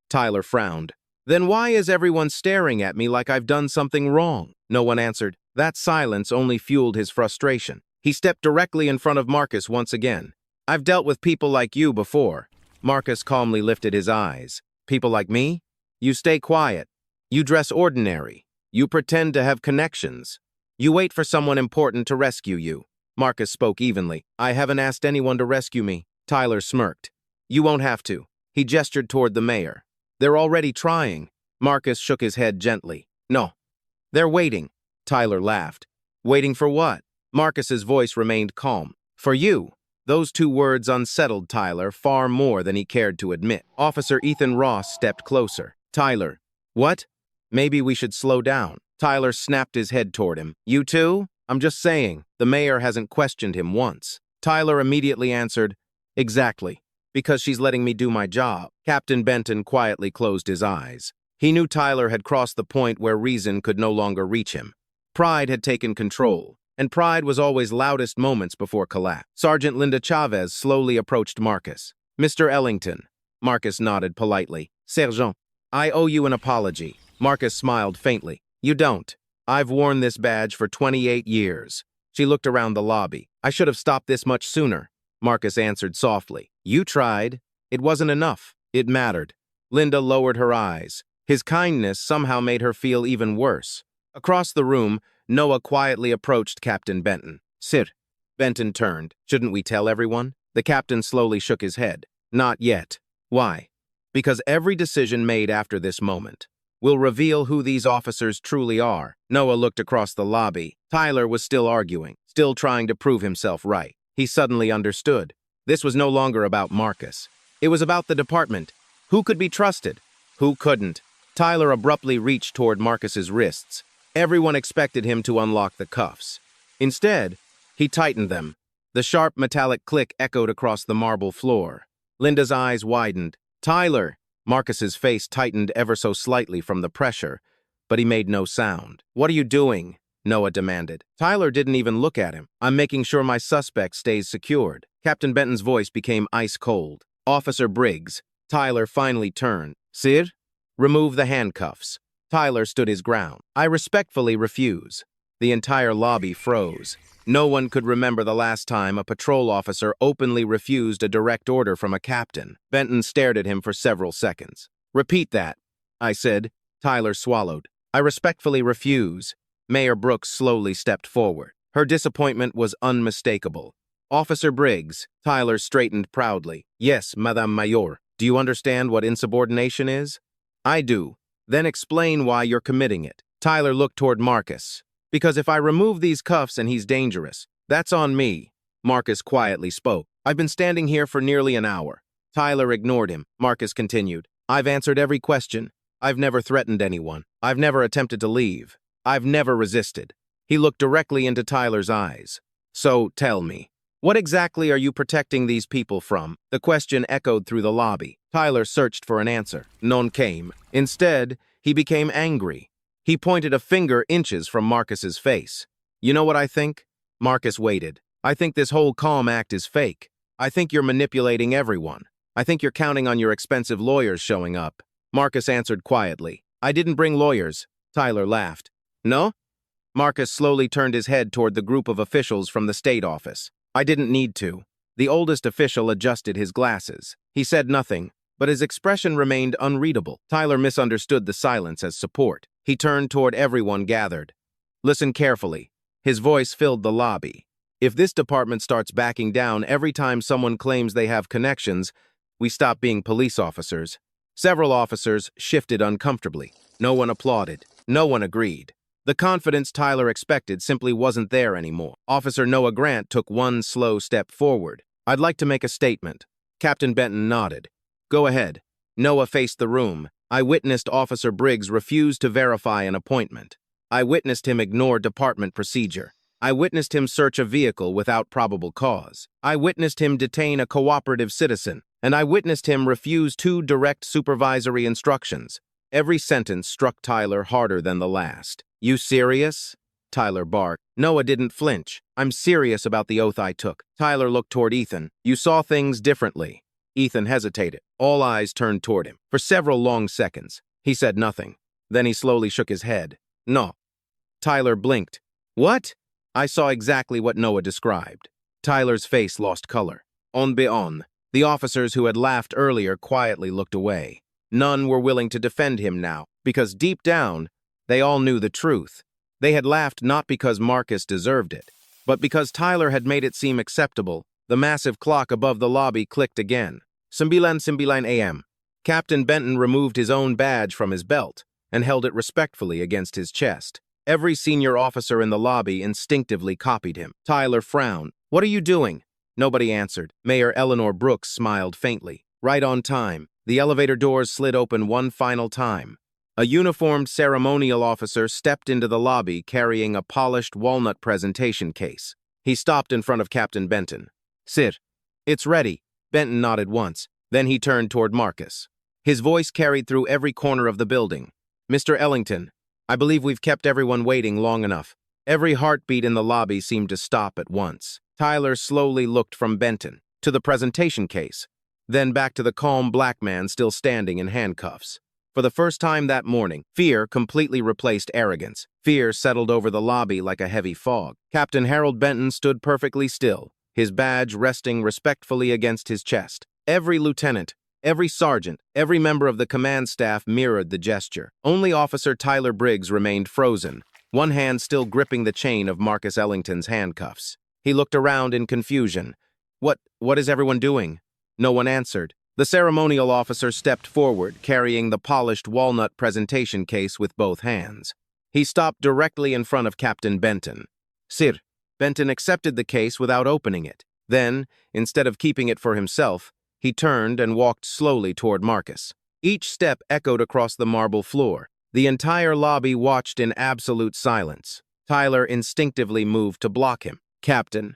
Tyler frowned. Then why is everyone staring at me like I've done something wrong? No one answered. That silence only fueled his frustration. He stepped directly in front of Marcus once again. I've dealt with people like you before. Marcus calmly lifted his eyes. People like me? You stay quiet. You dress ordinary. You pretend to have connections. You wait for someone important to rescue you. Marcus spoke evenly. I haven't asked anyone to rescue me. Tyler smirked. You won't have to. He gestured toward the mayor. They're already trying. Marcus shook his head gently. No. They're waiting. Tyler laughed. Waiting for what? Marcus's voice remained calm. For you. Those two words unsettled Tyler far more than he cared to admit. Officer Ethan Ross stepped closer. Tyler. What? Maybe we should slow down. Tyler snapped his head toward him. You too? I'm just saying. The mayor hasn't questioned him once. Tyler immediately answered, Exactly. Because she's letting me do my job. Captain Benton quietly closed his eyes. He knew Tyler had crossed the point where reason could no longer reach him. Pride had taken control, and pride was always loudest moments before collapse. Sergeant Linda Chavez slowly approached Marcus. Mr. Ellington. Marcus nodded politely. Sergeant, I owe you an apology. Marcus smiled faintly. You don't. I've worn this badge for 28 years. She looked around the lobby. I should have stopped this much sooner. Marcus answered softly. You tried. It wasn't enough. It mattered. Linda lowered her eyes. His kindness somehow made her feel even worse. Across the room, Noah quietly approached Captain Benton. Sir. Benton turned. Shouldn't we tell everyone? The captain slowly shook his head. Not yet. Why? Because every decision made after this moment will reveal who these officers truly are. Noah looked across the lobby. Tyler was still arguing, still trying to prove himself right. He suddenly understood. This was no longer about Marcus. It was about the department. Who could be trusted? Who couldn't? Tyler abruptly reached toward Marcus's wrists. Everyone expected him to unlock the cuffs. Instead, he tightened them. The sharp metallic click echoed across the marble floor. Linda's eyes widened. Tyler! Marcus's face tightened ever so slightly from the pressure, but he made no sound. What are you doing? Noah demanded. Tyler didn't even look at him. I'm making sure my suspect stays secured. Captain Benton's voice became ice cold. Officer Briggs. Tyler finally turned. Sir? Remove the handcuffs. Tyler stood his ground. I respectfully refuse. The entire lobby froze. No one could remember the last time a patrol officer openly refused a direct order from a captain. Benton stared at him for several seconds. Repeat that, I said. Tyler swallowed. I respectfully refuse. Mayor Brooks slowly stepped forward. Her disappointment was unmistakable. Officer Briggs. Tyler straightened proudly. Yes, Madame Mayor. Do you understand what insubordination is? I do. Then explain why you're committing it. Tyler looked toward Marcus. Because if I remove these cuffs and he's dangerous, that's on me. Marcus quietly spoke. I've been standing here for nearly an hour. Tyler ignored him. Marcus continued. I've answered every question. I've never threatened anyone. I've never attempted to leave. I've never resisted. He looked directly into Tyler's eyes. So, tell me, what exactly are you protecting these people from? The question echoed through the lobby. Tyler searched for an answer. None came. Instead, he became angry. He pointed a finger inches from Marcus's face. You know what I think? Marcus waited. I think this whole calm act is fake. I think you're manipulating everyone. I think you're counting on your expensive lawyers showing up. Marcus answered quietly. I didn't bring lawyers. Tyler laughed. No? Marcus slowly turned his head toward the group of officials from the state office. I didn't need to. The oldest official adjusted his glasses. He said nothing, but his expression remained unreadable. Tyler misunderstood the silence as support. He turned toward everyone gathered. Listen carefully. His voice filled the lobby. If this department starts backing down every time someone claims they have connections, we stop being police officers. Several officers shifted uncomfortably. No one applauded. No one agreed. The confidence Tyler expected simply wasn't there anymore. Officer Noah Grant took one slow step forward. I'd like to make a statement. Captain Benton nodded. Go ahead. Noah faced the room. I witnessed Officer Briggs refuse to verify an appointment. I witnessed him ignore department procedure. I witnessed him search a vehicle without probable cause. I witnessed him detain a cooperative citizen. And I witnessed him refuse 2 direct supervisory instructions. Every sentence struck Tyler harder than the last. You serious? Tyler barked. Noah didn't flinch. I'm serious about the oath I took. Tyler looked toward Ethan. You saw things differently. Ethan hesitated. All eyes turned toward him. For several long seconds, he said nothing. Then he slowly shook his head. No. Tyler blinked. What? I saw exactly what Noah described. Tyler's face lost color. On. The officers who had laughed earlier quietly looked away. None were willing to defend him now, because deep down, they all knew the truth. They had laughed not because Marcus deserved it, but because Tyler had made it seem acceptable. The massive clock above the lobby clicked again. 9:09 a.m. Captain Benton removed his own badge from his belt and held it respectfully against his chest. Every senior officer in the lobby instinctively copied him. Tyler frowned. What are you doing? Nobody answered. Mayor Eleanor Brooks smiled faintly. Right on time. The elevator doors slid open one final time. A uniformed ceremonial officer stepped into the lobby carrying a polished walnut presentation case. He stopped in front of Captain Benton. Sir, it's ready. Benton nodded once. Then he turned toward Marcus. His voice carried through every corner of the building. Mr. Ellington, I believe we've kept everyone waiting long enough. Every heartbeat in the lobby seemed to stop at once. Tyler slowly looked from Benton to the presentation case, then back to the calm black man still standing in handcuffs. For the first time that morning, fear completely replaced arrogance. Fear settled over the lobby like a heavy fog. Captain Harold Benton stood perfectly still, his badge resting respectfully against his chest. Every lieutenant, every sergeant, every member of the command staff mirrored the gesture. Only Officer Tyler Briggs remained frozen, one hand still gripping the chain of Marcus Ellington's handcuffs. He looked around in confusion. What is everyone doing? No one answered. The ceremonial officer stepped forward, carrying the polished walnut presentation case with both hands. He stopped directly in front of Captain Benton. Sir. Benton accepted the case without opening it. Then, instead of keeping it for himself, he turned and walked slowly toward Marcus. Each step echoed across the marble floor. The entire lobby watched in absolute silence. Tyler instinctively moved to block him. Captain.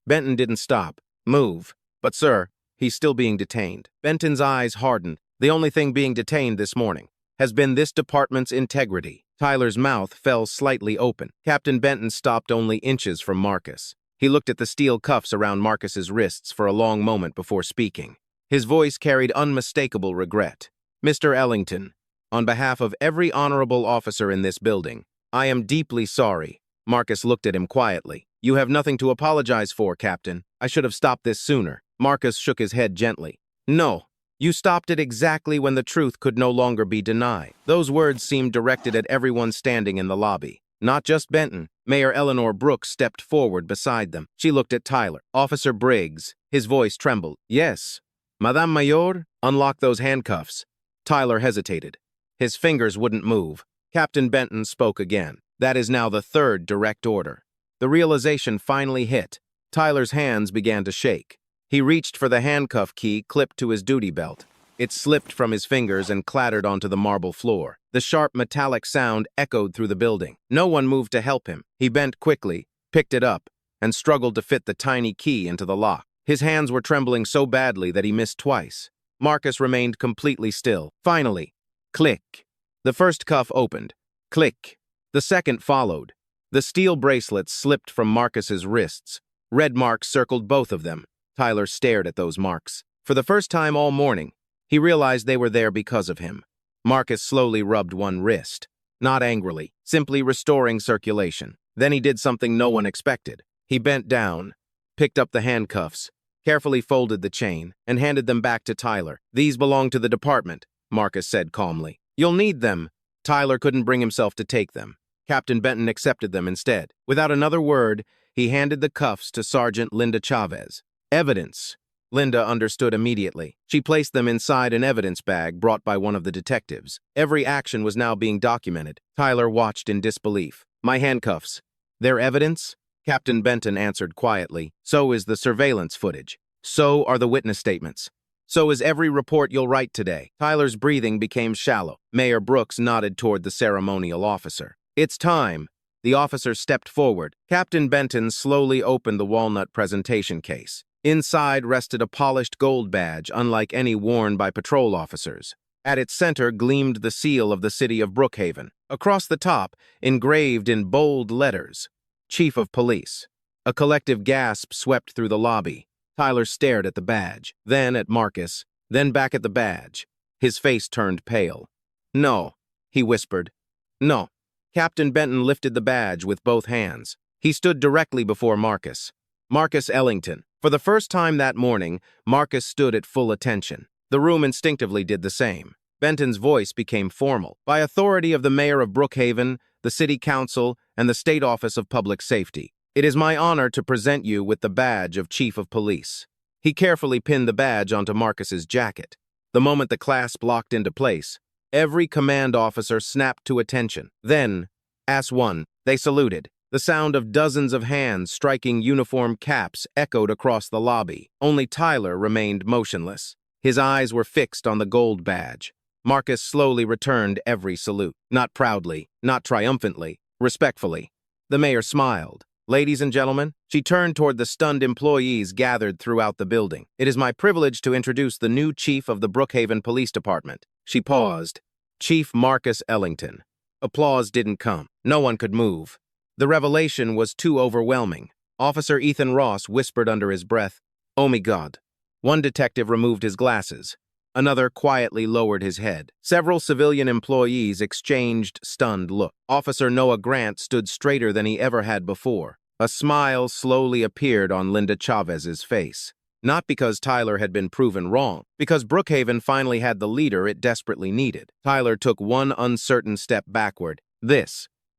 Benton didn't stop. Move. But sir, he's still being detained. Benton's eyes hardened. The only thing being detained this morning has been this department's integrity. Tyler's mouth fell slightly open. Captain Benton stopped only inches from Marcus. He looked at the steel cuffs around Marcus's wrists for a long moment before speaking. His voice carried unmistakable regret. Mr. Ellington, on behalf of every honorable officer in this building, I am deeply sorry. Marcus looked at him quietly. You have nothing to apologize for, Captain. I should have stopped this sooner. Marcus shook his head gently. No, you stopped it exactly when the truth could no longer be denied. Those words seemed directed at everyone standing in the lobby. Not just Benton. Mayor Eleanor Brooks stepped forward beside them. She looked at Tyler. Officer Briggs. His voice trembled. Yes. Madame Mayor, unlock those handcuffs. Tyler hesitated. His fingers wouldn't move. Captain Benton spoke again. That is now the third direct order. The realization finally hit. Tyler's hands began to shake. He reached for the handcuff key clipped to his duty belt. It slipped from his fingers and clattered onto the marble floor. The sharp metallic sound echoed through the building. No one moved to help him. He bent quickly, picked it up, and struggled to fit the tiny key into the lock. His hands were trembling so badly that he missed twice. Marcus remained completely still. Finally, click. The first cuff opened. Click. The second followed. The steel bracelets slipped from Marcus's wrists. Red marks circled both of them. Tyler stared at those marks. For the first time all morning, he realized they were there because of him. Marcus slowly rubbed one wrist. not angrily, simply restoring circulation. Then he did something no one expected. He bent down, picked up the handcuffs, carefully folded the chain, and handed them back to Tyler. "These belong to the department," Marcus said calmly. "You'll need them." Tyler couldn't bring himself to take them. Captain Benton accepted them instead. Without another word, he handed the cuffs to Sergeant Linda Chavez. "Evidence." Linda understood immediately. She placed them inside an evidence bag brought by one of the detectives. Every action was now being documented. Tyler watched in disbelief. "My handcuffs. They're evidence?" Captain Benton answered quietly. "So is the surveillance footage. So are the witness statements. So is every report you'll write today." Tyler's breathing became shallow. Mayor Brooks nodded toward the ceremonial officer. "It's time." The officer stepped forward. Captain Benton slowly opened the walnut presentation case. Inside rested a polished gold badge, unlike any worn by patrol officers. At its center gleamed the seal of the city of Brookhaven. Across the top, engraved in bold letters, Chief of Police. A collective gasp swept through the lobby. Tyler stared at the badge, then at Marcus, then back at the badge. His face turned pale. "No," he whispered. "No." Captain Benton lifted the badge with both hands. He stood directly before Marcus. Marcus Ellington. For the first time that morning, Marcus stood at full attention. The room instinctively did the same. Benton's voice became formal. "By authority of the mayor of Brookhaven, the city council, and the state office of public safety, it is my honor to present you with the badge of Chief of Police." He carefully pinned the badge onto Marcus's jacket. The moment the clasp locked into place, every command officer snapped to attention. Then, as one, they saluted. The sound of dozens of hands striking uniform caps echoed across the lobby. Only Tyler remained motionless. His eyes were fixed on the gold badge. Marcus slowly returned every salute. Not proudly, not triumphantly, respectfully. The mayor smiled. "Ladies and gentlemen," she turned toward the stunned employees gathered throughout the building. "It is my privilege to introduce the new chief of the Brookhaven Police Department." She paused. "Chief Marcus Ellington." Applause didn't come. No one could move. The revelation was too overwhelming. Officer Ethan Ross whispered under his breath, "Oh my God." One detective removed his glasses. Another quietly lowered his head. Several civilian employees exchanged stunned looks. Officer Noah Grant stood straighter than he ever had before. A smile slowly appeared on Linda Chavez's face. Not because Tyler had been proven wrong, because Brookhaven finally had the leader it desperately needed. Tyler took one uncertain step backward.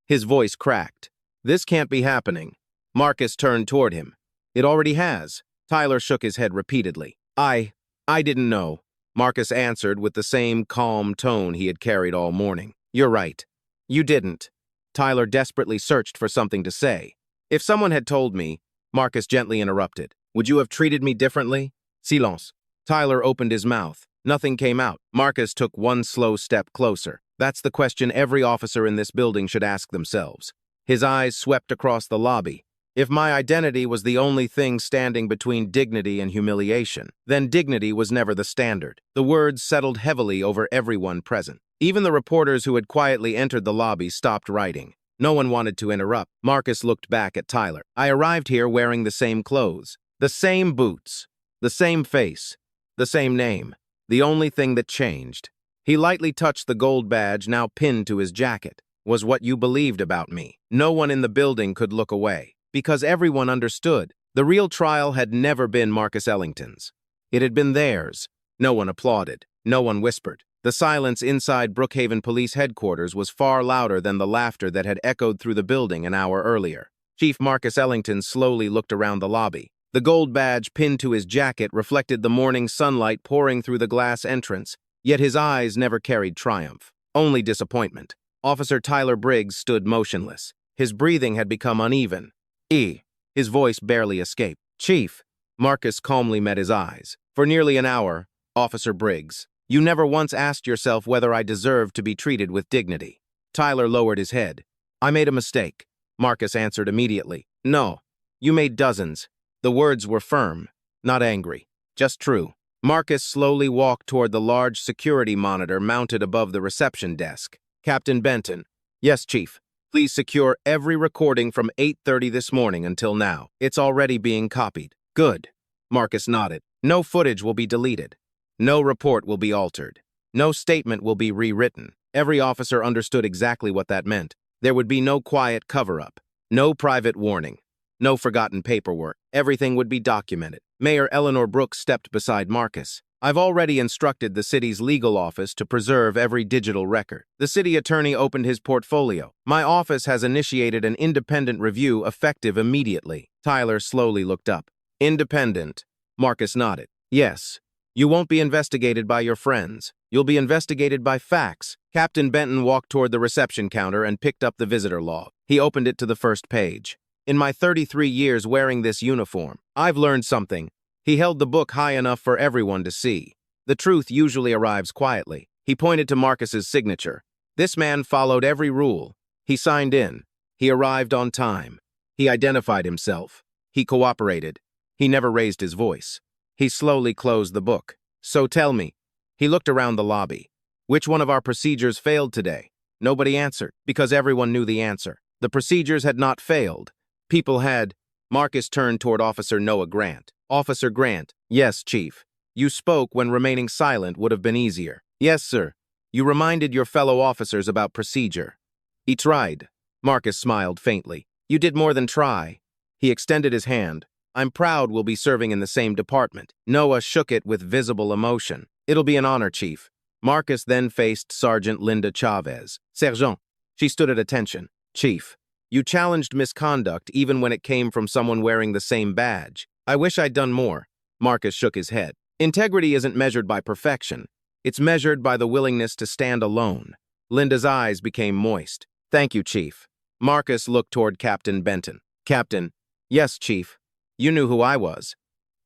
His voice cracked. "This can't be happening." Marcus turned toward him. "It already has." Tyler shook his head repeatedly. I didn't know." Marcus answered with the same calm tone he had carried all morning. "You're right. You didn't." Tyler desperately searched for something to say. "If someone had told me," Marcus gently interrupted, "would you have treated me differently?" Silence. Tyler opened his mouth. Nothing came out. Marcus took one slow step closer. That's the question every officer in this building should ask themselves. His eyes swept across the lobby. If my identity was the only thing standing between dignity and humiliation, then dignity was never the standard. The words settled heavily over everyone present. Even the reporters who had quietly entered the lobby stopped writing. No one wanted to interrupt. Marcus looked back at Tyler. "I arrived here wearing the same clothes, the same boots, the same face, the same name. The only thing that changed." He lightly touched the gold badge now pinned to his jacket. "Was what you believed about me." No one in the building could look away, because everyone understood. The real trial had never been Marcus Ellington's. It had been theirs. No one applauded. No one whispered. The silence inside Brookhaven Police Headquarters was far louder than the laughter that had echoed through the building an hour earlier. Chief Marcus Ellington slowly looked around the lobby. The gold badge pinned to his jacket reflected the morning sunlight pouring through the glass entrance, yet his eyes never carried triumph, only disappointment. Officer Tyler Briggs stood motionless. His breathing had become uneven. His voice barely escaped. "Chief." Marcus calmly met his eyes. "For nearly an hour, Officer Briggs, you never once asked yourself whether I deserved to be treated with dignity." Tyler lowered his head. "I made a mistake." Marcus answered immediately. "No, you made dozens." The words were firm, not angry, just true. Marcus slowly walked toward the large security monitor mounted above the reception desk. "Captain Benton." "Yes, Chief. Please secure every recording from 8:30 this morning until now. It's already being copied." "Good." Marcus nodded. "No footage will be deleted. No report will be altered. No statement will be rewritten. Every officer understood exactly what that meant. There would be no quiet cover-up, no private warning, no forgotten paperwork. Everything would be documented. Mayor Eleanor Brooks stepped beside Marcus. I've already instructed the city's legal office to preserve every digital record. The city attorney opened his portfolio. My office has initiated an independent review effective immediately. Tyler slowly looked up. Independent. Marcus nodded. Yes. You won't be investigated by your friends. You'll be investigated by facts. Captain Benton walked toward the reception counter and picked up the visitor log. He opened it to the first page. In my 33 years wearing this uniform, I've learned something. He held the book high enough for everyone to see. The truth usually arrives quietly. He pointed to Marcus's signature. This man followed every rule. He signed in. He arrived on time. He identified himself. He cooperated. He never raised his voice. He slowly closed the book. So tell me. He looked around the lobby. Which one of our procedures failed today? Nobody answered, because everyone knew the answer. The procedures had not failed. People had. Marcus turned toward Officer Noah Grant. Officer Grant. Yes, Chief. You spoke when remaining silent would have been easier. Yes, sir. You reminded your fellow officers about procedure. He tried. Marcus smiled faintly. You did more than try. He extended his hand. I'm proud we'll be serving in the same department. Noah shook it with visible emotion. It'll be an honor, Chief. Marcus then faced Sergeant Linda Chavez. Sergeant. She stood at attention. Chief. You challenged misconduct even when it came from someone wearing the same badge. I wish I'd done more. Marcus shook his head. Integrity isn't measured by perfection. It's measured by the willingness to stand alone. Linda's eyes became moist. Thank you, Chief. Marcus looked toward Captain Benton. Captain. Yes, Chief. You knew who I was.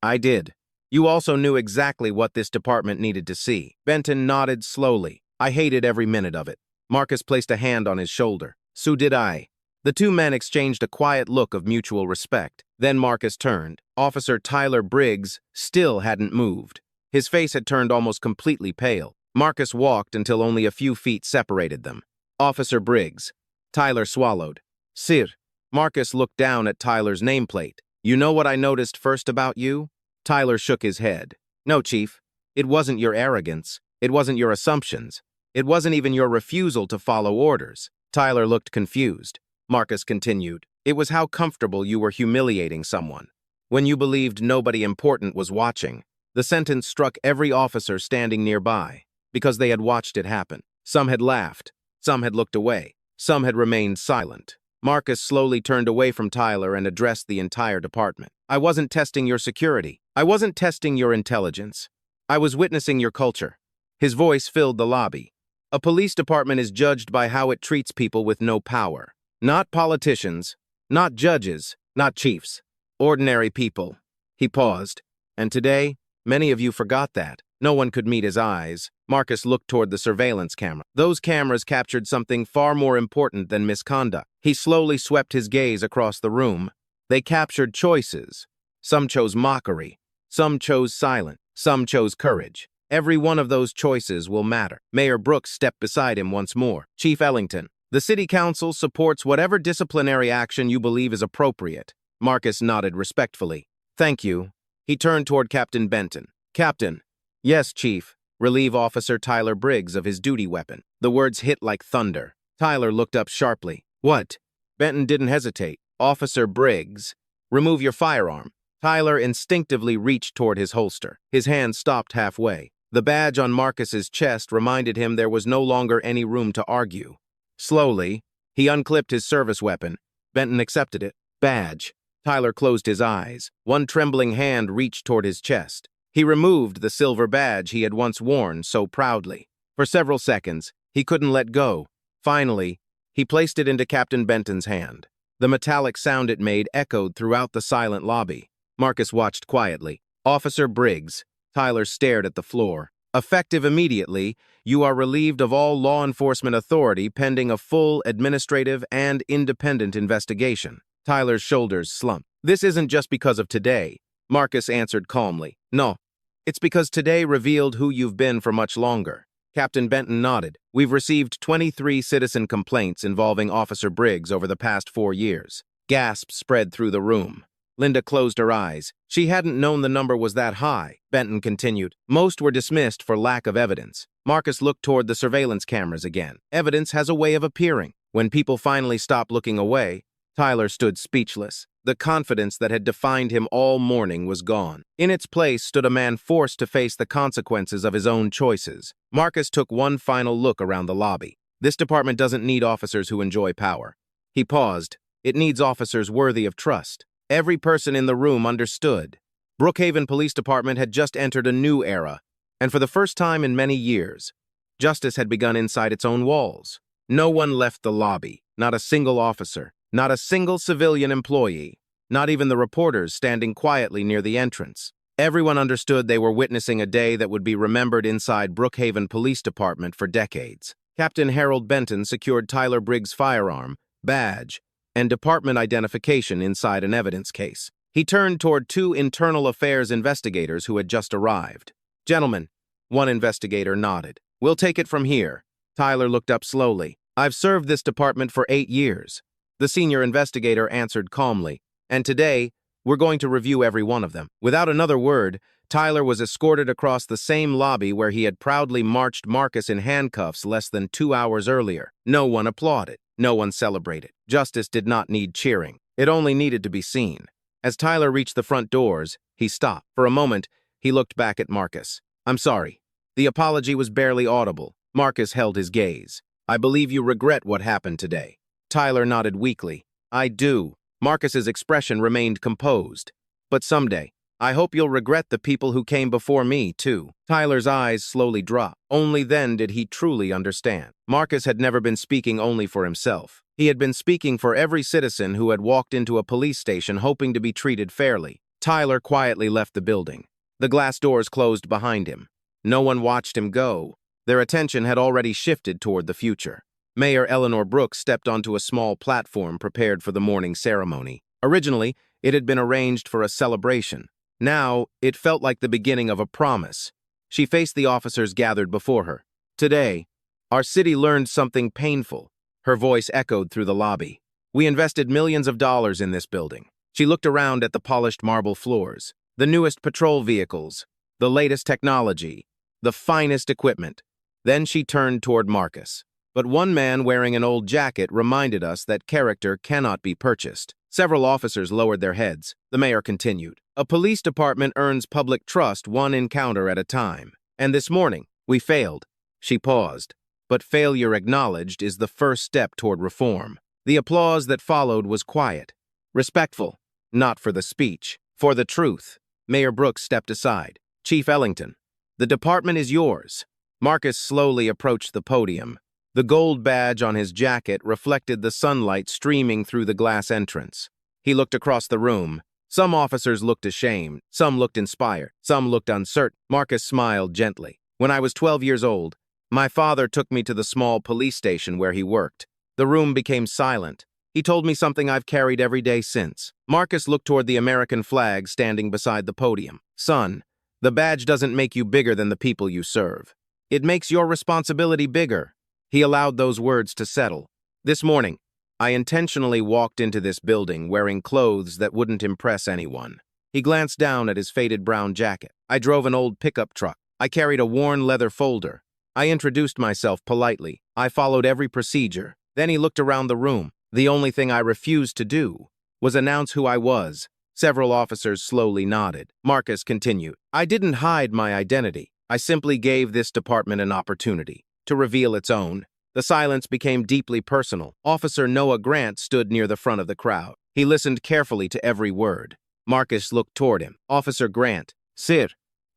I did. You also knew exactly what this department needed to see. Benton nodded slowly. I hated every minute of it. Marcus placed a hand on his shoulder. So did I. The two men exchanged a quiet look of mutual respect. Then Marcus turned. Officer Tyler Briggs still hadn't moved. His face had turned almost completely pale. Marcus walked until only a few feet separated them. Officer Briggs. Tyler swallowed. Sir. Marcus looked down at Tyler's nameplate. You know what I noticed first about you? Tyler shook his head. No, Chief. It wasn't your arrogance. It wasn't your assumptions. It wasn't even your refusal to follow orders. Tyler looked confused. Marcus continued. It was how comfortable you were humiliating someone. When you believed nobody important was watching. The sentence struck every officer standing nearby, because they had watched it happen. Some had laughed. Some had looked away. Some had remained silent. Marcus slowly turned away from Tyler and addressed the entire department. I wasn't testing your security. I wasn't testing your intelligence. I was witnessing your culture. His voice filled the lobby. A police department is judged by how it treats people with no power. Not politicians, not judges, not chiefs. Ordinary people. He paused. And today, many of you forgot that. No one could meet his eyes. Marcus looked toward the surveillance camera. Those cameras captured something far more important than misconduct. He slowly swept his gaze across the room. They captured choices. Some chose mockery. Some chose silence. Some chose courage. Every one of those choices will matter. Mayor Brooks stepped beside him once more. Chief Ellington, the City Council supports whatever disciplinary action you believe is appropriate. Marcus nodded respectfully. Thank you. He turned toward Captain Benton. Captain. Yes, Chief. Relieve Officer Tyler Briggs of his duty weapon. The words hit like thunder. Tyler looked up sharply. What? Benton didn't hesitate. Officer Briggs, remove your firearm. Tyler instinctively reached toward his holster. His hand stopped halfway. The badge on Marcus's chest reminded him there was no longer any room to argue. Slowly, he unclipped his service weapon. Benton accepted it. Badge. Tyler closed his eyes. One trembling hand reached toward his chest. He removed the silver badge he had once worn so proudly. For several seconds, he couldn't let go. Finally, he placed it into Captain Benton's hand. The metallic sound it made echoed throughout the silent lobby. Marcus watched quietly. Officer Briggs. Tyler stared at the floor. Effective immediately, you are relieved of all law enforcement authority pending a full administrative and independent investigation. Tyler's shoulders slumped. This isn't just because of today. Marcus answered calmly. No, it's because today revealed who you've been for much longer. Captain Benton nodded. We've received 23 citizen complaints involving Officer Briggs over the past 4 years. Gasps spread through the room. Linda closed her eyes. She hadn't known the number was that high. Benton continued. Most were dismissed for lack of evidence. Marcus looked toward the surveillance cameras again. Evidence has a way of appearing. When people finally stopped looking away, Tyler stood speechless. The confidence that had defined him all morning was gone. In its place stood a man forced to face the consequences of his own choices. Marcus took one final look around the lobby. This department doesn't need officers who enjoy power. He paused. It needs officers worthy of trust. Every person in the room understood. Brookhaven Police Department had just entered a new era, and for the first time in many years, justice had begun inside its own walls. No one left the lobby, not a single officer, not a single civilian employee, not even the reporters standing quietly near the entrance. Everyone understood they were witnessing a day that would be remembered inside Brookhaven Police Department for decades. Captain Harold Benton secured Tyler Briggs' firearm, badge, and department identification inside an evidence case. He turned toward two internal affairs investigators who had just arrived. "Gentlemen," one investigator nodded. "We'll take it from here." Tyler looked up slowly. "I've served this department for 8 years. The senior investigator answered calmly. "And today, we're going to review every one of them." Without another word, Tyler was escorted across the same lobby where he had proudly marched Marcus in handcuffs less than 2 hours earlier. No one applauded. No one celebrated. Justice did not need cheering. It only needed to be seen. As Tyler reached the front doors, he stopped. For a moment, he looked back at Marcus. "I'm sorry." The apology was barely audible. Marcus held his gaze. "I believe you regret what happened today." Tyler nodded weakly. "I do." Marcus's expression remained composed. "But someday, I hope you'll regret the people who came before me, too." Tyler's eyes slowly dropped. Only then did he truly understand. Marcus had never been speaking only for himself. He had been speaking for every citizen who had walked into a police station hoping to be treated fairly. Tyler quietly left the building. The glass doors closed behind him. No one watched him go. Their attention had already shifted toward the future. Mayor Eleanor Brooks stepped onto a small platform prepared for the morning ceremony. Originally, it had been arranged for a celebration. Now, it felt like the beginning of a promise. She faced the officers gathered before her. "Today, our city learned something painful." Her voice echoed through the lobby. "We invested millions of dollars in this building." She looked around at the polished marble floors, the newest patrol vehicles, the latest technology, the finest equipment. Then she turned toward Marcus. "But one man wearing an old jacket reminded us that character cannot be purchased." Several officers lowered their heads. The mayor continued. "A police department earns public trust one encounter at a time. And this morning, we failed." She paused. "But failure acknowledged is the first step toward reform." The applause that followed was quiet, respectful, not for the speech, for the truth. Mayor Brooks stepped aside. "Chief Ellington, the department is yours." Marcus slowly approached the podium. The gold badge on his jacket reflected the sunlight streaming through the glass entrance. He looked across the room. Some officers looked ashamed, some looked inspired, some looked uncertain. Marcus smiled gently. "When I was 12 years old, my father took me to the small police station where he worked. The room became silent. He told me something I've carried every day since." Marcus looked toward the American flag standing beside the podium. "Son, the badge doesn't make you bigger than the people you serve. It makes your responsibility bigger." He allowed those words to settle. "This morning, I intentionally walked into this building wearing clothes that wouldn't impress anyone." He glanced down at his faded brown jacket. "I drove an old pickup truck. I carried a worn leather folder. I introduced myself politely. I followed every procedure." Then he looked around the room. "The only thing I refused to do was announce who I was." Several officers slowly nodded. Marcus continued. "I didn't hide my identity. I simply gave this department an opportunity to reveal its own." The silence became deeply personal. Officer Noah Grant stood near the front of the crowd. He listened carefully to every word. Marcus looked toward him. "Officer Grant, Sir,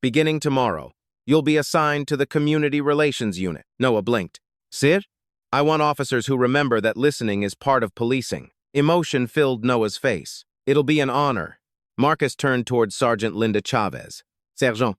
beginning tomorrow, you'll be assigned to the Community Relations Unit." Noah blinked. "Sir? I want officers who remember that listening is part of policing." Emotion filled Noah's face. "It'll be an honor." Marcus turned toward Sergeant Linda Chavez. "Sergeant,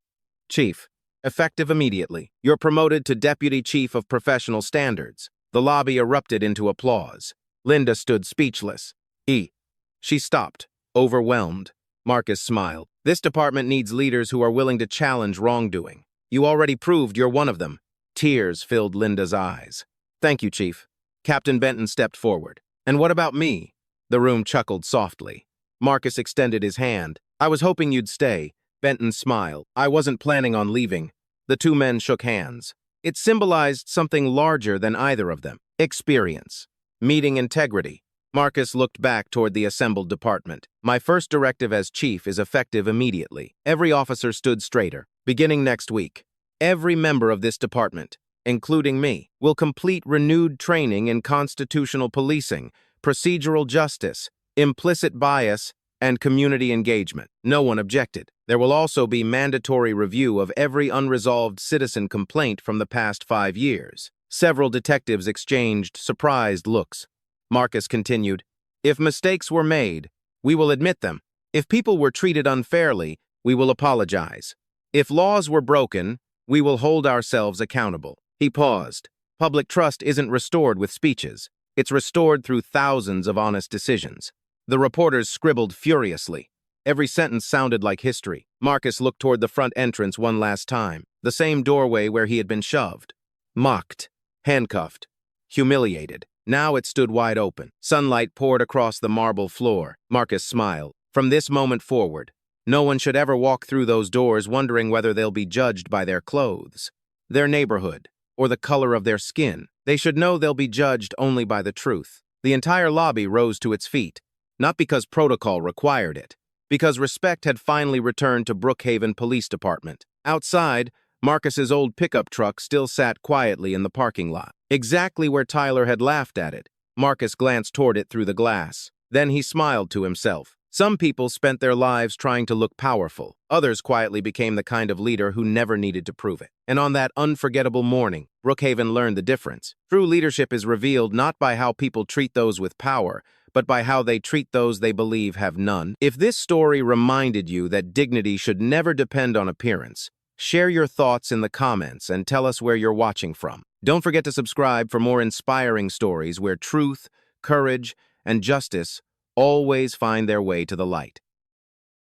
Chief, effective immediately. You're promoted to Deputy Chief of Professional Standards." The lobby erupted into applause. Linda stood speechless. She stopped, overwhelmed. Marcus smiled. "This department needs leaders who are willing to challenge wrongdoing. You already proved you're one of them." Tears filled Linda's eyes. "Thank you, Chief." Captain Benton stepped forward. "And what about me?" The room chuckled softly. Marcus extended his hand. "I was hoping you'd stay." Benton smiled. "I wasn't planning on leaving." The two men shook hands. It symbolized something larger than either of them. Experience. Meeting integrity. Marcus looked back toward the assembled department. "My first directive as chief is effective immediately." Every officer stood straighter. "Beginning next week, every member of this department, including me, will complete renewed training in constitutional policing, procedural justice, implicit bias, and community engagement." No one objected. There will also be mandatory review of every unresolved citizen complaint from the past 5 years. Several detectives exchanged surprised looks. Marcus continued, "If mistakes were made, we will admit them. If people were treated unfairly, we will apologize. If laws were broken, we will hold ourselves accountable." He paused. Public trust isn't restored with speeches. It's restored through thousands of honest decisions. The reporters scribbled furiously. Every sentence sounded like history. Marcus looked toward the front entrance one last time, the same doorway where he had been shoved. Mocked, handcuffed, humiliated. Now it stood wide open. Sunlight poured across the marble floor. Marcus smiled. From this moment forward, no one should ever walk through those doors wondering whether they'll be judged by their clothes, their neighborhood, or the color of their skin. They should know they'll be judged only by the truth. The entire lobby rose to its feet, not because protocol required it, because respect had finally returned to Brookhaven Police Department. Outside, Marcus's old pickup truck still sat quietly in the parking lot, exactly where Tyler had laughed at it. Marcus glanced toward it through the glass. Then he smiled to himself. Some people spent their lives trying to look powerful. Others quietly became the kind of leader who never needed to prove it. And on that unforgettable morning, Brookhaven learned the difference. True leadership is revealed not by how people treat those with power, but by how they treat those they believe have none. If this story reminded you that dignity should never depend on appearance, share your thoughts in the comments and tell us where you're watching from. Don't forget to subscribe for more inspiring stories where truth, courage, and justice always find their way to the light.